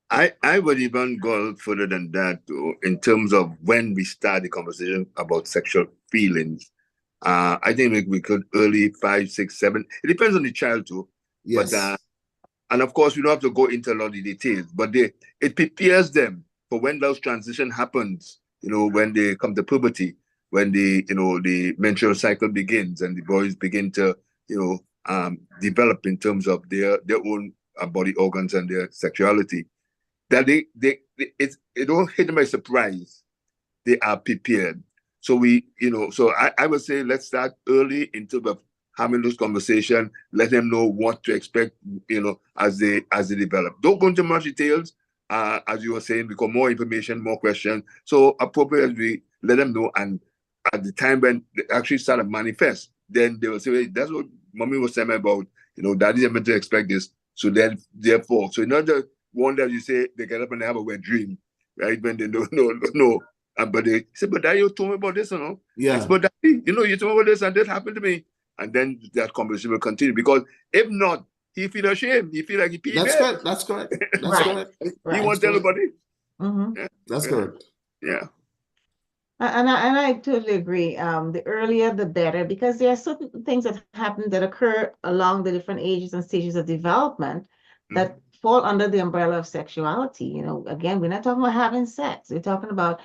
I would even go further than that, in terms of when we start the conversation about sexual feelings. I think we could early 5, 6, 7. It depends on the child too. Yes. But and of course we don't have to go into a lot of the details, but it prepares them for when those transition happens. When they come to puberty, when the menstrual cycle begins and the boys begin to develop in terms of their own body organs and their sexuality. That it don't hit them by surprise. They are prepared. So I would say let's start early in terms of having those conversations. Let them know what to expect, as they develop. Don't go into much details, as you were saying, because more information, more questions. So appropriately let them know, and at the time when they actually start to manifest, then they will say, hey, that's what mommy was saying about, daddy's meant to expect this. So then, therefore, so not just one that you say they get up and they have a wet dream, right? When they don't know. But they say, but daddy, you told me about this, Yeah. Said, but daddy, you told me about this and this happened to me. And then that conversation will continue, because if not, he feel ashamed. He feel like he peed. That's correct. That's correct. He won't tell anybody. Mm-hmm. That's correct. Yeah. And I totally agree. The earlier, the better, because there are certain things that happen that occur along the different ages and stages of development that fall under the umbrella of sexuality. Again, we're not talking about having sex. We're talking about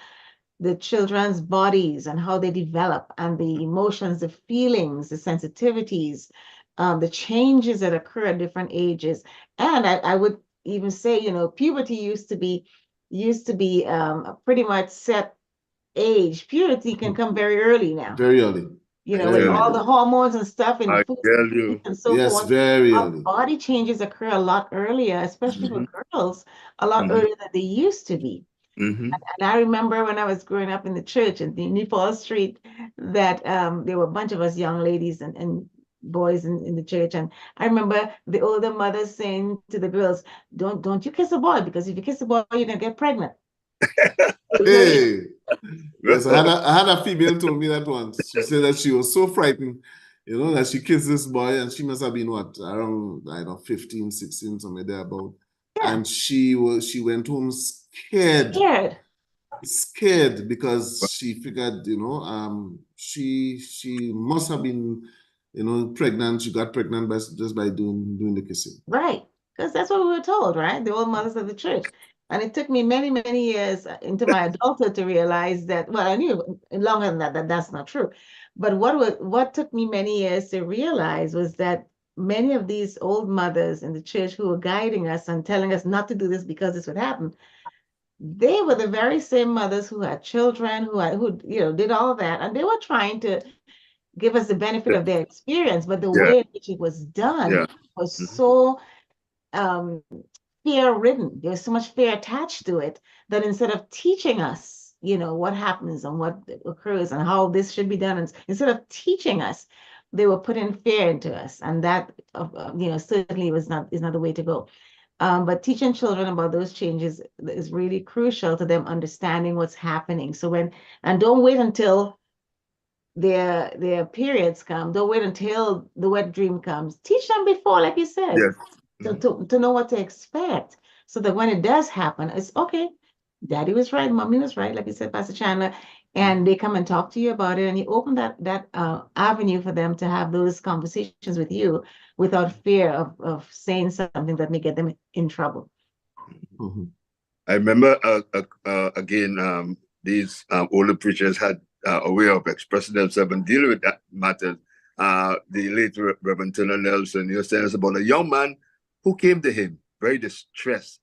the children's bodies and how they develop, and the emotions, the feelings, the sensitivities, the changes that occur at different ages. And I would even say, puberty used to be a pretty much set age. Puberty can come very early now. Very early. With all the hormones and stuff and food and so yes, forth. Very our early. Body changes occur a lot earlier, especially for girls, a lot earlier than they used to be. And I remember when I was growing up in the church in New Falls Street, that there were a bunch of us young ladies, and boys in the church. And I remember the older mothers saying to the girls, don't you kiss a boy, because if you kiss a boy, you're gonna get pregnant. Hey, yes, I had a female told me that once. She said that she was so frightened, that she kissed this boy, and she must have been what, around, I don't know, 15, 16, somewhere there about. Yeah. And she went home scared because she figured, she must have been, pregnant. She got pregnant just by doing the kissing. Right. Because that's what we were told, right? The old mothers of the church. And it took me many, many years into my adulthood to realize that, well, I knew longer than that that's not true. But what took me many years to realize was that many of these old mothers in the church who were guiding us and telling us not to do this because this would happen, they were the very same mothers who had children, who did all that. And they were trying to give us the benefit of their experience, but the way in which it was done was so fear-ridden. There's so much fear attached to it that instead of teaching us, what happens and what occurs and how this should be done, and instead of teaching us, they were putting fear into us, and that certainly is not the way to go. But teaching children about those changes is really crucial to them understanding what's happening. And don't wait until their periods come. Don't wait until the wet dream comes. Teach them before, like you said, to know what to expect, so that when it does happen, it's okay. Daddy was right, mommy was right, like you said, Pastor Chandler, and they come and talk to you about it, and you open that avenue for them to have those conversations with you without fear of saying something that may get them in trouble. Mm-hmm. I remember again, these older preachers had a way of expressing themselves and dealing with that matter. The late Reverend Turner Nelson, he was telling us about a young man who came to him very distressed.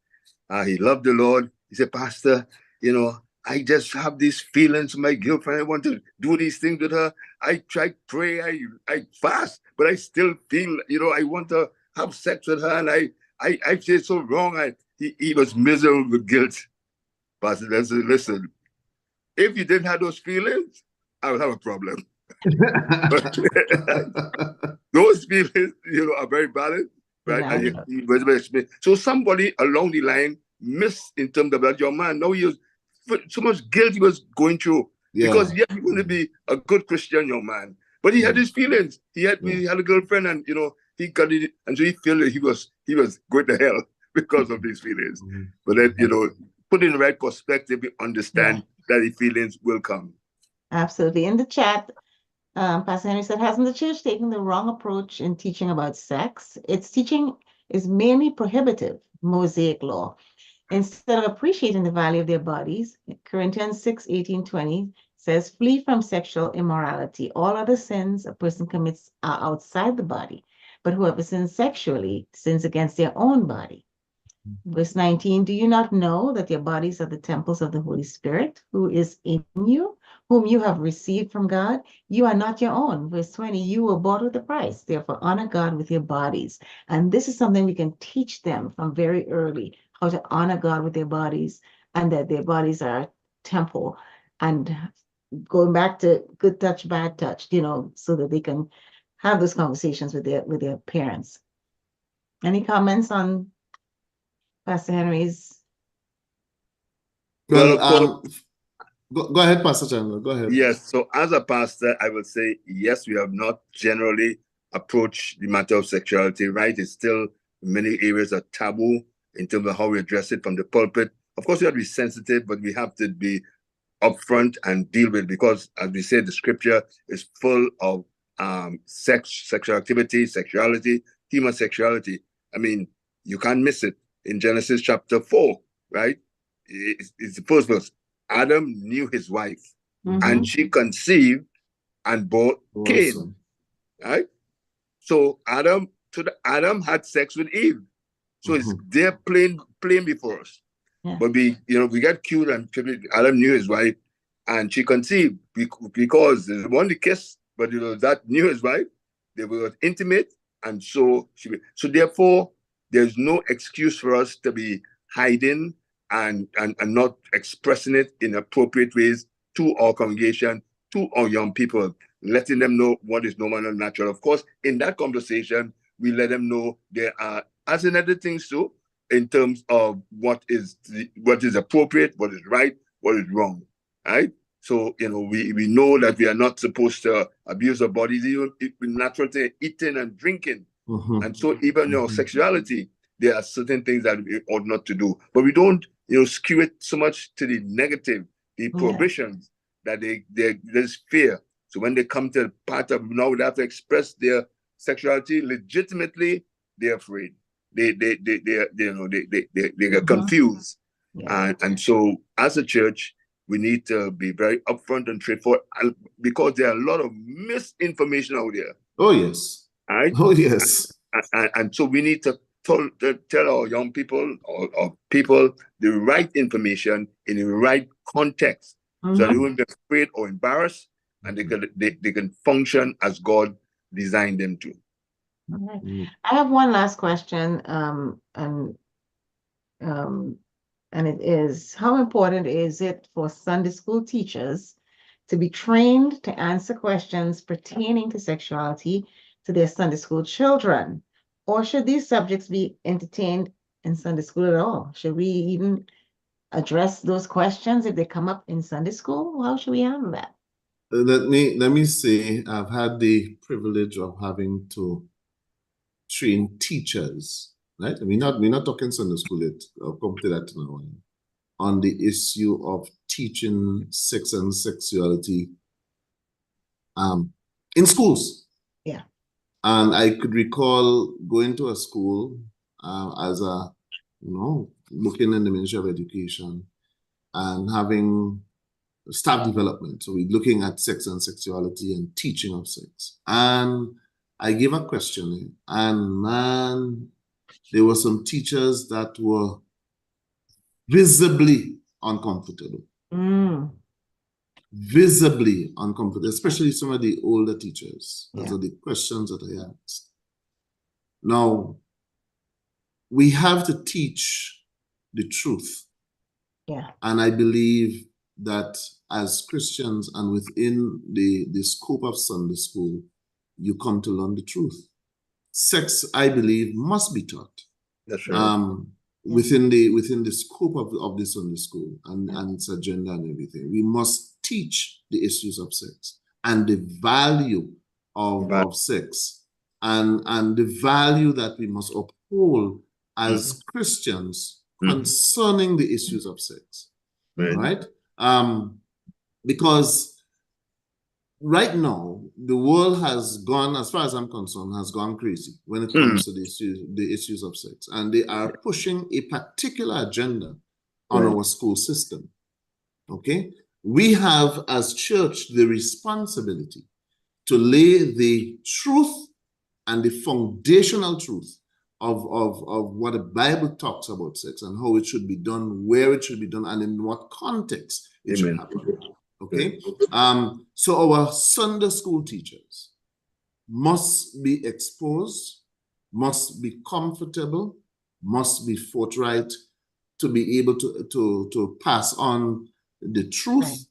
He loved the Lord. He said, Pastor, I just have these feelings for my girlfriend. I want to do these things with her. I try to pray, I fast, but I still feel, I want to have sex with her, and I feel so wrong. He was miserable with guilt. Pastor Nelson, listen, if you didn't have those feelings, I would have a problem. Those feelings, are very valid, right? So somebody along the line misinterpreted that young man. Now he was so much guilt he was going through, because he wanted to be a good Christian young man, but he had his feelings. He had a girlfriend, and he got it, and so he felt that he was going to hell because of these feelings. But then put in the right perspective, we understand that the feelings will come. Absolutely. In the chat, Pastor Henry said, hasn't the church taken the wrong approach in teaching about sex? Its teaching is mainly prohibitive, Mosaic law. Instead of appreciating the value of their bodies, Corinthians 6:18-20 says, flee from sexual immorality. All other sins a person commits are outside the body, but whoever sins sexually sins against their own body. Verse 19, do you not know that your bodies are the temples of the Holy Spirit, who is in you, whom you have received from God? You are not your own. Verse 20, you were bought with a price. Therefore, honor God with your bodies. And this is something we can teach them from very early, how to honor God with their bodies, and that their bodies are a temple. And going back to good touch, bad touch, so that they can have those conversations with their parents. Any comments on Pastor Henry's? Well, go ahead, Pastor Chandler. Go ahead. Yes. So as a pastor, I would say, yes, we have not generally approached the matter of sexuality right. It's still in many areas a taboo in terms of how we address it from the pulpit. Of course, we have to be sensitive, but we have to be upfront and deal with it, because, as we said, the scripture is full of sexual activity, sexuality, human sexuality. I mean, you can't miss it. In Genesis chapter 4, right? It's the first verse. Adam knew his wife, and she conceived and bore Cain. Right? So Adam had sex with Eve. So it's there plain before us. Yeah. But we got cute, and Adam knew his wife, and she conceived because they wanted to kiss, but that knew his wife. They were intimate, and so therefore there's no excuse for us to be hiding and not expressing it in appropriate ways to our congregation, to our young people. letting them know what is normal and natural. Of course, in that conversation, we let them know there are, as in other things too, in terms of what is appropriate, what is right, what is wrong, right? So, we know that we are not supposed to abuse our bodies, even natural thing, eating and drinking. And so even sexuality, there are certain things that we ought not to do. But we don't, skew it so much to the negative, the prohibitions, that there's fear. So when they come to the part of now they have to express their sexuality legitimately, they're afraid. They get confused. And so as a church, we need to be very upfront and straightforward, because there are a lot of misinformation out there. Oh, yes. Right? Oh, yes. And so we need to tell our young people or people the right information in the right context, so they won't be afraid or embarrassed, and they can function as God designed them to. All right. I have one last question, and it is, how important is it for Sunday school teachers to be trained to answer questions pertaining to sexuality to their Sunday school children? Or should these subjects be entertained in Sunday school at all? Should we even address those questions if they come up in Sunday school? How should we handle that? Let me say, I've had the privilege of having to train teachers, right? We're not talking Sunday school yet. I'll come to that now. On the issue of teaching sex and sexuality in schools. Yeah. And I could recall going to a school as a, looking in the Ministry of Education and having staff development. So we're looking at sex and sexuality and teaching of sex. And I gave a question, and man, there were some teachers that were visibly uncomfortable. Visibly uncomfortable, especially some of the older teachers. Those are the questions that I asked. Now, we have to teach the truth. Yeah. And I believe that as Christians and within the scope of Sunday school, you come to learn the truth. Sex, I believe, must be taught. That's right. Within the scope of the Sunday school and its agenda and everything. We must teach the issues of sex and the value of sex and the value that we must uphold as Christians concerning the issues of sex. Right? Because right now, the world has gone, as far as I'm concerned, has gone crazy when it comes to the issues of sex. And they are pushing a particular agenda on our school system. Okay? We have, as church, the responsibility to lay the truth and the foundational truth of what the Bible talks about sex and how it should be done, where it should be done, and in what context it should happen. Okay? So our Sunday school teachers must be exposed, must be comfortable, must be forthright to be able to pass on the truth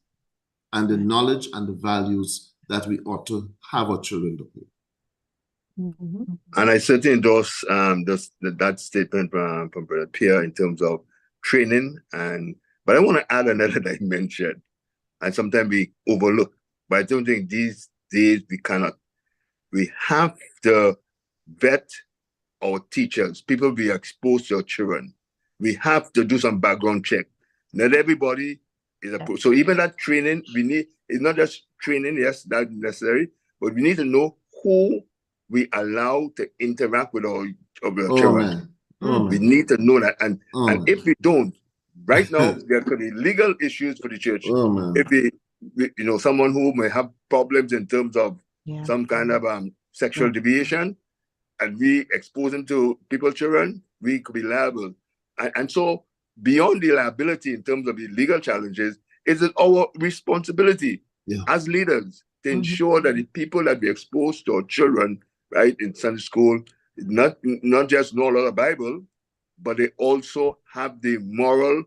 and the knowledge and the values that we ought to have our children to play. And I certainly endorse that statement from Brother Pierre in terms of training. But I want to add another dimension, and sometimes we overlook. But I don't think these days we cannot. We have to vet our teachers, people we expose to our children. We have to do some background check. Not everybody is a so even that training we need. It's not just training, yes, that's necessary, but we need to know who we allow to interact with our children. We need to know that, and if we don't, right now there could be legal issues for the church. If we someone who may have problems in terms of some kind of sexual deviation, and we expose them to people's children, we could be liable. And so beyond the liability in terms of the legal challenges, is it our responsibility as leaders to ensure that the people that we expose to our children, right, in Sunday school, not just know a lot of Bible, but they also have the moral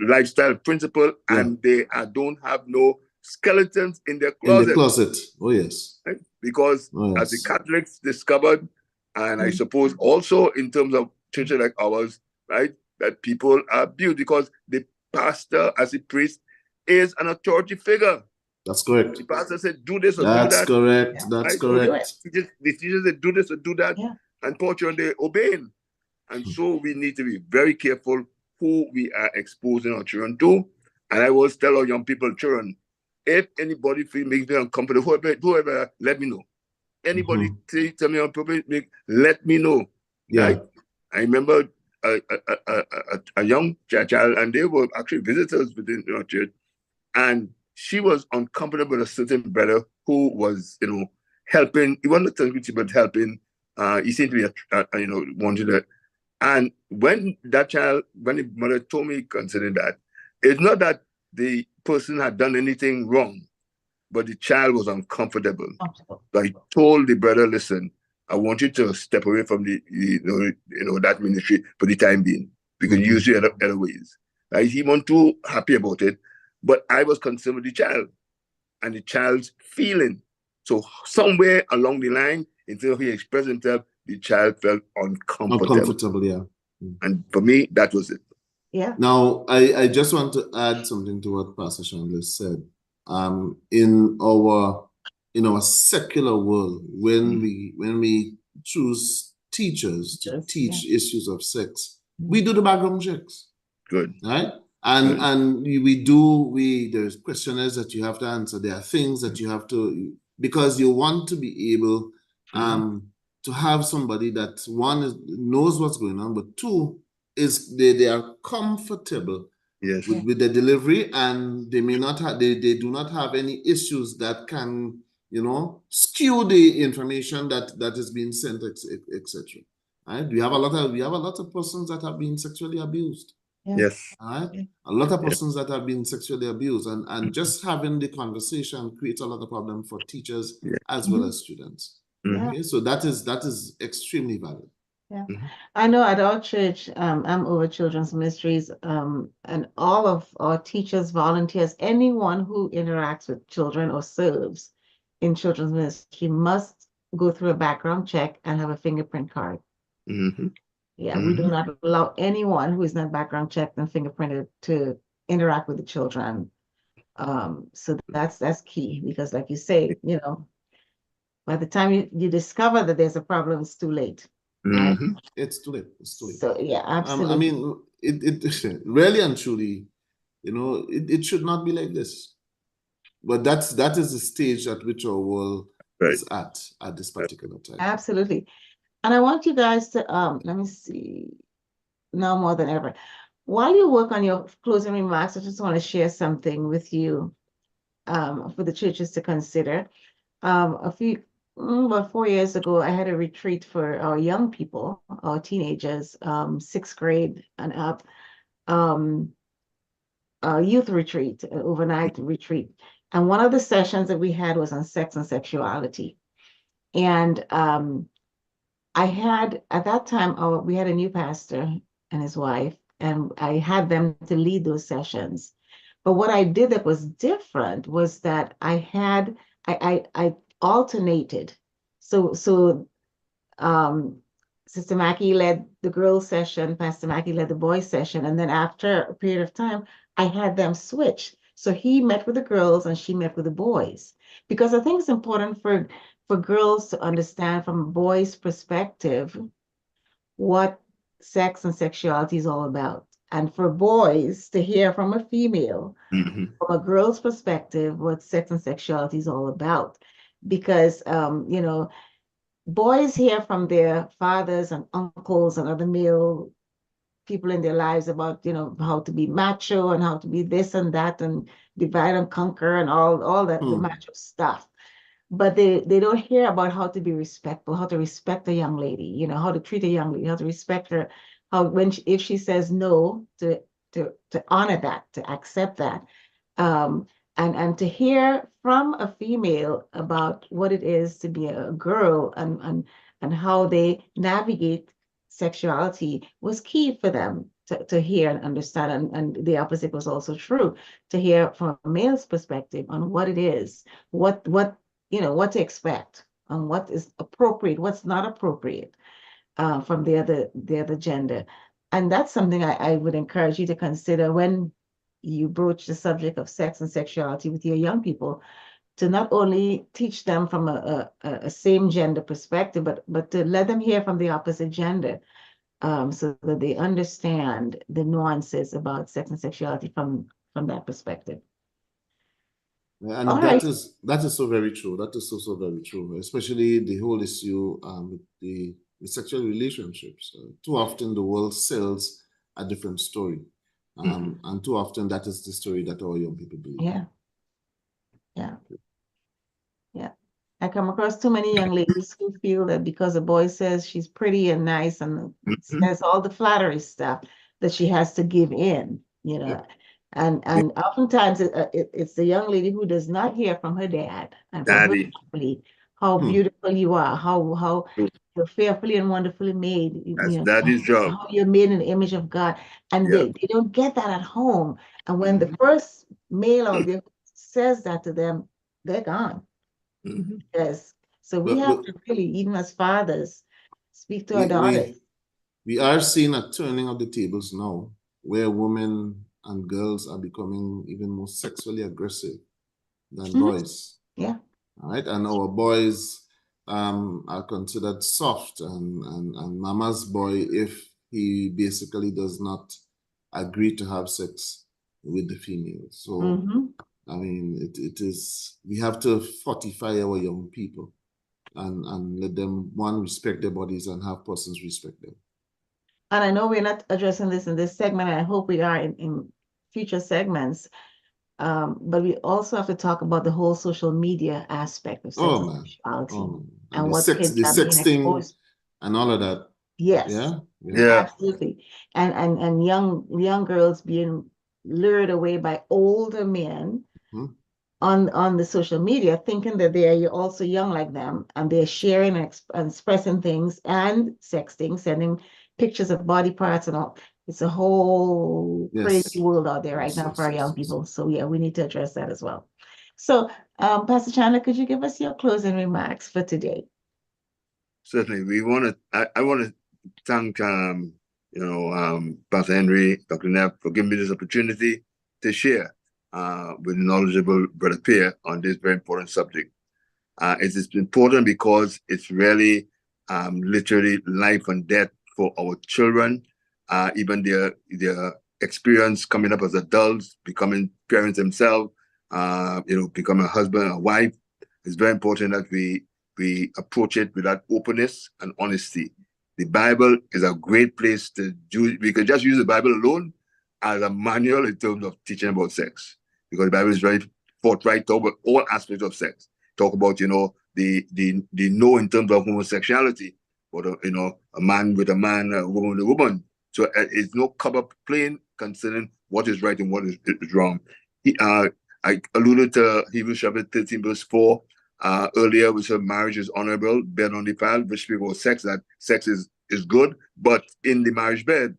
lifestyle principle, and they don't have no skeletons in their In the closet. closet. Oh, yes. Right? Because Oh, as the yes. Catholics discovered, and I suppose also in terms of churches like ours, right, that people are abused because the pastor, as a priest, is an authority figure. That's correct. The pastor said, do this or do That's that. correct. Yeah. That's Right? correct. The teachers said, do this or do that. Yeah. And poor children, they obeying. And so we need to be very careful who we are exposing our children to. And I always tell our young people, children, if anybody makes me uncomfortable, whoever, let me know. Anybody tell me uncomfortable, let me know. Yeah. Right? I remember a young child, and they were actually visitors within our church, and she was uncomfortable with a certain brother who was, helping. He wasn't authority, but helping. He seemed to be, wanted it. And when the mother told me concerning that, it's not that the person had done anything wrong, but the child was uncomfortable. So I told the brother, listen, I want you to step away from that ministry for the time being, because you use it other ways. Right? He wasn't too happy about it, but I was concerned with the child and the child's feeling. So somewhere along the line, until he expressed himself, the child felt uncomfortable. Uncomfortable, yeah. And for me, that was it. Yeah. Now, I just want to add something to what Pastor Chandler said. In our secular world, when we choose teachers to teach issues of sex, we do the background checks. Good. Right? And there's questionnaires that you have to answer. There are things that you have to, because you want to be able to have somebody that, one, knows what's going on, but two, is they are comfortable with the delivery, and they may not have, they do not have any issues that can, skew the information that is being sent, etc. Right? We have a lot of persons that have been sexually abused. Yes. Right? A lot of persons that have been sexually abused, and just having the conversation creates a lot of problem for teachers as well as students. Okay, so that is extremely valid. Yeah, I know at our church, I'm over Children's Ministries, and all of our teachers, volunteers, anyone who interacts with children or serves in Children's Ministry must go through a background check and have a fingerprint card. Yeah, we do not allow anyone who is not background checked and fingerprinted to interact with the children. So that's key, because like you say, by the time you discover that there's a problem, it's too late. Right? It's too late. It's too late. So yeah, absolutely. I mean, it really and truly, it should not be like this. But that is the stage at which our world is at this particular time. Absolutely. And I want you guys to let me see, now more than ever. While you work on your closing remarks, I just want to share something with you for the churches to consider. About 4 years ago, I had a retreat for our young people, our teenagers, 6th grade and up, a youth retreat, an overnight retreat. And one of the sessions that we had was on sex and sexuality. And I had, at that time, we had a new pastor and his wife, and I had them to lead those sessions. But what I did that was different was that I alternated. So Sister Mackie led the girls session, Pastor Mackie led the boys session, and then after a period of time, I had them switch. So he met with the girls and she met with the boys, because I think it's important for girls to understand from a boy's perspective what sex and sexuality is all about, and for boys to hear from a female, from a girl's perspective, what sex and sexuality is all about. Because boys hear from their fathers and uncles and other male people in their lives about how to be macho and how to be this and that and divide and conquer and all that the macho stuff. But they don't hear about how to be respectful, how to respect a young lady, how to treat a young lady, how to respect her, how if she says no, to honor that, to accept that, and to hear from a female about what it is to be a girl and how they navigate sexuality was key for them. to hear and understand, and the opposite was also true, to hear from a male's perspective on what it is, what what to expect, on what is appropriate, what's not appropriate, from the other gender. And that's something I would encourage you to consider when you broach the subject of sex and sexuality with your young people, to not only teach them from a same gender perspective, but to let them hear from the opposite gender, so that they understand the nuances about sex and sexuality from that perspective. And All that right. is so very true. That is so very true, especially the whole issue with the sexual relationships. Too often the world sells a different story. And too often that is the story that our young people believe. Yeah. I come across too many young ladies who feel that because a boy says she's pretty and nice and says all the flattery stuff, that she has to give in, And oftentimes it's the young lady who does not hear from her dad and from her family how beautiful you are, how you're fearfully and wonderfully made. That's daddy's job. How you're made in the image of God. And they don't get that at home. And when the first male out there says that to them, they're gone. Yes. So we have to really, even as fathers, speak to our daughters. We are seeing a turning of the tables now, where women and girls are becoming even more sexually aggressive than boys. Yeah. All right. And our boys are considered soft and mama's boy if he basically does not agree to have sex with the female. So I mean, it is, we have to fortify our young people and let them, one, respect their bodies and have persons respect them. And I know we're not addressing this in this segment, and I hope we are in future segments. But we also have to talk about the whole social media aspect of sex and sexuality, and what kids are being exposed and all of that. Yes. Yeah. Absolutely. And young girls being lured away by older men on the social media, thinking that they are also young like them, and they're sharing and expressing things and sexting, sending pictures of body parts and all. It's a whole crazy world out there right now for our young people. So yeah, we need to address that as well. So Pastor Chandler, could you give us your closing remarks for today? Certainly. I want to thank Pastor Henry, Dr. Neff, for giving me this opportunity to share with the knowledgeable Brother Pierre on this very important subject. It is important because it's really literally life and death for our children, even their experience coming up as adults, becoming parents themselves, becoming a husband, a wife. It's very important that we approach it with that openness and honesty. The Bible is a great place to do. We can just use the Bible alone as a manual in terms of teaching about sex, because the Bible is very forthright, talk about all aspects of sex. Talk about the no in terms of homosexuality, but a man with a man, a woman with a woman. So it's no cover plain concerning what is right and what is wrong. I alluded to Hebrews chapter 13 verse 4 earlier, which said marriage is honorable, bed undefiled, which speaks about sex, that sex is good, but in the marriage bed.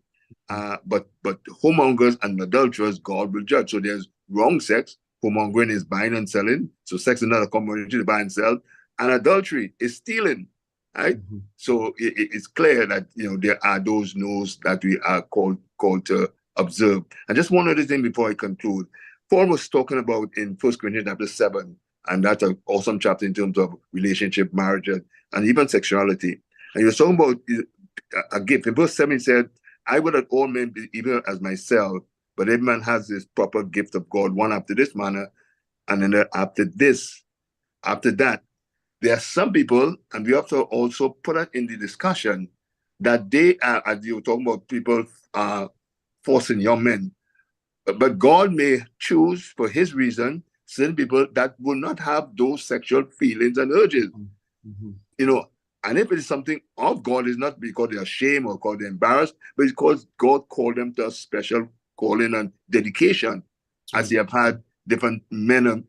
But whoremongers and adulterers, God will judge. So there's wrong sex. Whoremongering is buying and selling. So sex is not a commodity to buy and sell. And adultery is stealing, right? So it's clear that there are those no's that we are called to observe. And just one other thing before I conclude. Paul was talking about in 1 Corinthians chapter 7, and that's an awesome chapter in terms of relationship, marriage, and even sexuality. And he was talking about a gift. In verse 7, he said, I would that all men be even as myself, but every man has this proper gift of God, one after this manner, and then after that. There are some people, and we have to also put that in the discussion, that they are, as you were talking about, people forcing young men. But God may choose, for his reason, certain people that will not have those sexual feelings and urges. And if it is something of God, it's not because they're ashamed or because they're embarrassed, but it's because God called them to a special calling and dedication, as he have had different men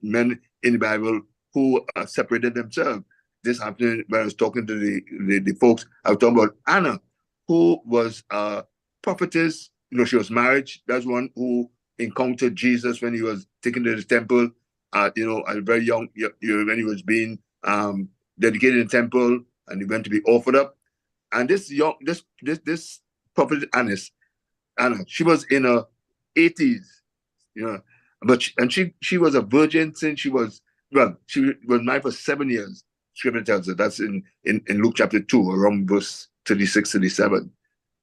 in the Bible who separated themselves. This happened when I was talking to the folks. I was talking about Anna, who was a prophetess she was married. That's one who encountered Jesus when he was taken to the temple, at a very young, when he was being dedicated in the temple, and he went to be offered up. And this prophet Anna, she was in her 80s, but she was a virgin since she was married for 7 years. Scripture tells us that's in Luke chapter 2, around verse 36, 37.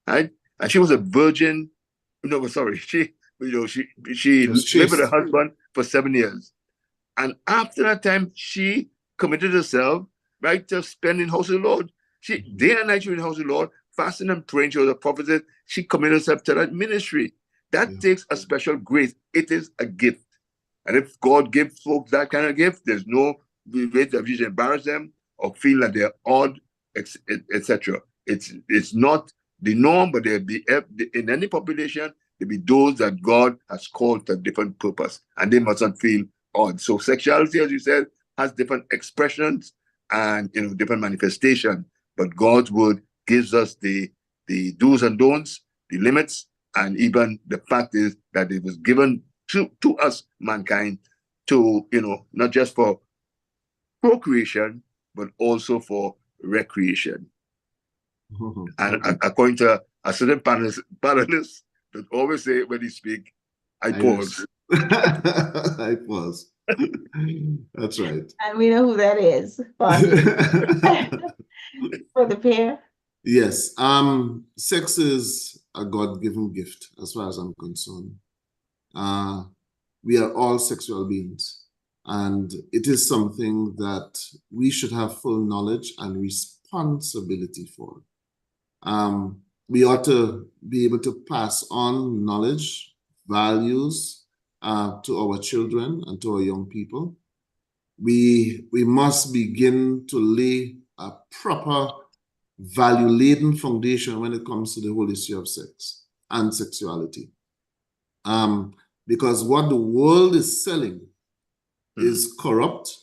Right? And she was a virgin. No, sorry, she lived with her husband for 7 years. And after that time, she committed herself, right, to spending house of the Lord. She day and night she was in the house of the Lord, fasting and praying. She was a prophetess. She committed herself to that ministry. That takes a special grace. It is a gift. And if God gives folks that kind of gift, there's no way that you should embarrass them or feel that they're odd, etc. It's not the norm, but there'll be, in any population, there'll be those that God has called to a different purpose, and they must not feel odd. So sexuality, as you said, has different expressions and different manifestation, but God's word gives us the do's and don'ts, the limits, and even the fact is that it was given to us, mankind, to not just for procreation, but also for recreation. And according to a certain panelist that always say when he speak, I pause. I pause. That's right. And we know who that is. For the pair. Yes. Sex is a God-given gift, as far as I'm concerned. We are all sexual beings, and it is something that we should have full knowledge and responsibility for. We ought to be able to pass on knowledge, values to our children and to our young people. We must begin to lay a proper value-laden foundation when it comes to the whole issue of sex and sexuality. Because what the world is selling is corrupt.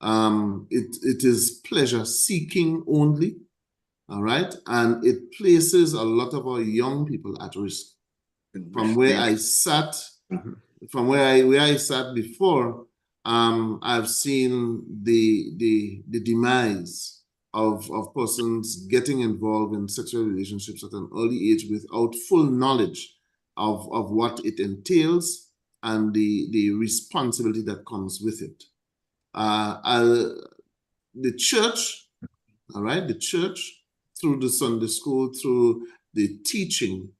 It is pleasure-seeking only. All right, and it places a lot of our young people at risk. From where I sat, from where I sat before, I've seen the demise of persons getting involved in sexual relationships at an early age without full knowledge of what it entails and the responsibility that comes with it. The church, all right, the church, through the Sunday school, through the teaching,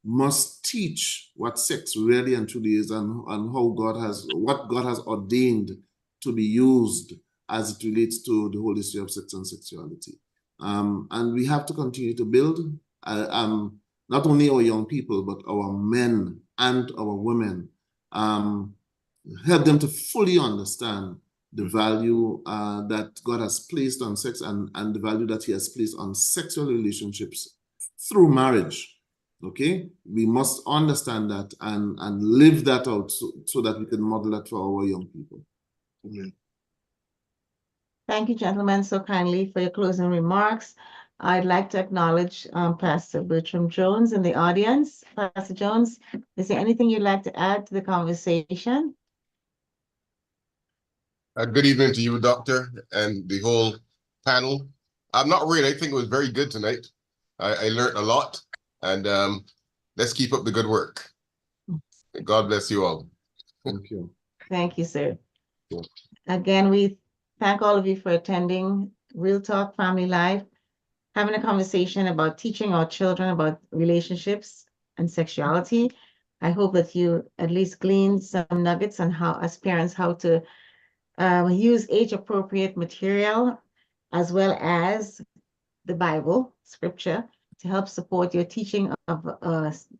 must teach what sex really and truly is, and what God has ordained to be used as it relates to the whole issue of sex and sexuality. And we have to continue to build not only our young people, but our men and our women, help them to fully understand the value that God has placed on sex and the value that he has placed on sexual relationships through marriage. Okay, we must understand that and live that out so that we can model that for our young people. Amen. Thank you, gentlemen, so kindly for your closing remarks. I'd like to acknowledge Pastor Bertram Jones in the audience. Pastor Jones, is there anything you'd like to add to the conversation? Good evening to you, Doctor, and the whole panel. I'm not really, I think it was very good tonight. I learned a lot, and let's keep up the good work. God bless you all. Thank you. Thank you, sir. Yeah. Again, we thank all of you for attending Real Talk Family Life, having a conversation about teaching our children about relationships and sexuality. I hope that you at least gleaned some nuggets on how, as parents, how to use age-appropriate material as well as the Bible, scripture, to help support your teaching of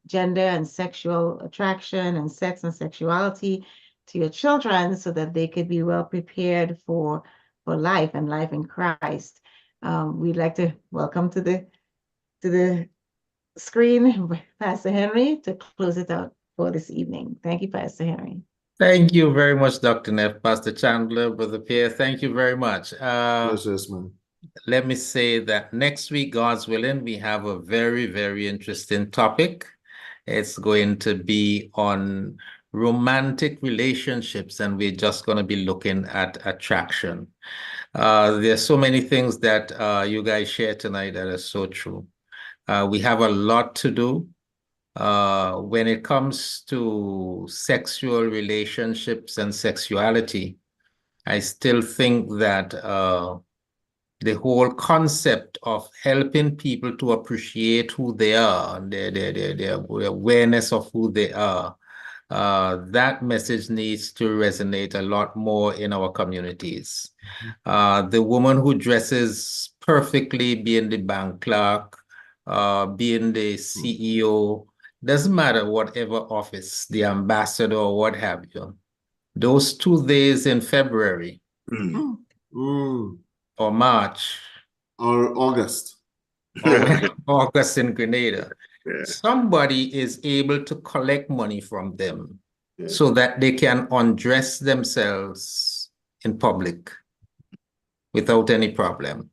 gender and sexual attraction and sex and sexuality to your children so that they could be well prepared for life and life in Christ. We'd like to welcome to the screen Pastor Henry to close it out for this evening. Thank you, Pastor Henry. Thank you very much, Dr. Neff, Pastor Chandler, Brother Pierre. Thank you very much. Yes, man. Let me say that next week, God's willing, we have a very, very interesting topic. It's going to be on romantic relationships, and we're just going to be looking at attraction. There's so many things that you guys share tonight that are so true. We have a lot to do. When it comes to sexual relationships and sexuality, I still think that the whole concept of helping people to appreciate who they are, their awareness of who they are, that message needs to resonate a lot more in our communities. The woman who dresses perfectly, being the bank clerk, being the CEO, doesn't matter whatever office, the ambassador or what have you. Those 2 days in February or March Or August. or August in Grenada, Yeah. somebody is able to collect money from them Yeah. so that they can undress themselves in public without any problem.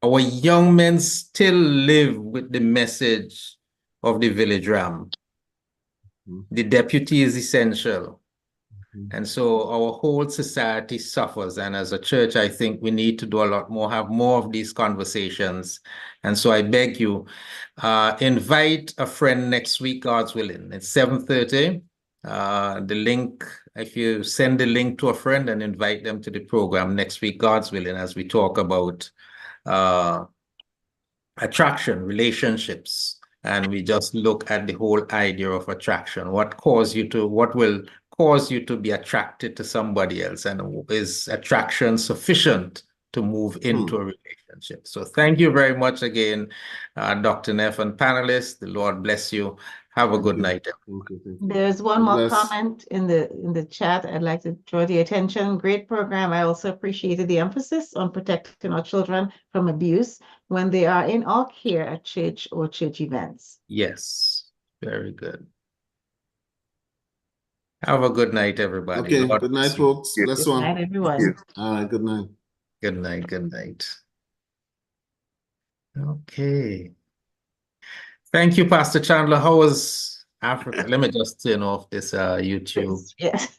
Our young men still live with the message of the village ram. The deputy is essential. And so our whole society suffers. And as a church, I think we need to do a lot more, have more of these conversations. And so I beg you, invite a friend next week, God's willing. It's 7:30. The link, if you send the link to a friend and invite them to the program next week, God's willing, as we talk about attraction, relationships, and we just look at the whole idea of attraction. What will cause you to be attracted to somebody else, and is attraction sufficient to move into a relationship? So thank you very much again, Dr. Neff and panelists. The Lord bless you. Have a good night. Thank you. There's one more Bless. comment in the chat. I'd like to draw the attention. Great program. I also appreciated the emphasis on protecting our children from abuse when they are in our care at church or church events. Yes, very good. Have a good night, everybody. Okay, Lord good night, bless you. folks. Yes. Bless Good one. night, everyone. Yes. All right, good night. Good night. Good night. Okay. Thank you, Pastor Chandler. How was Africa? Let me just turn off this YouTube. Yes.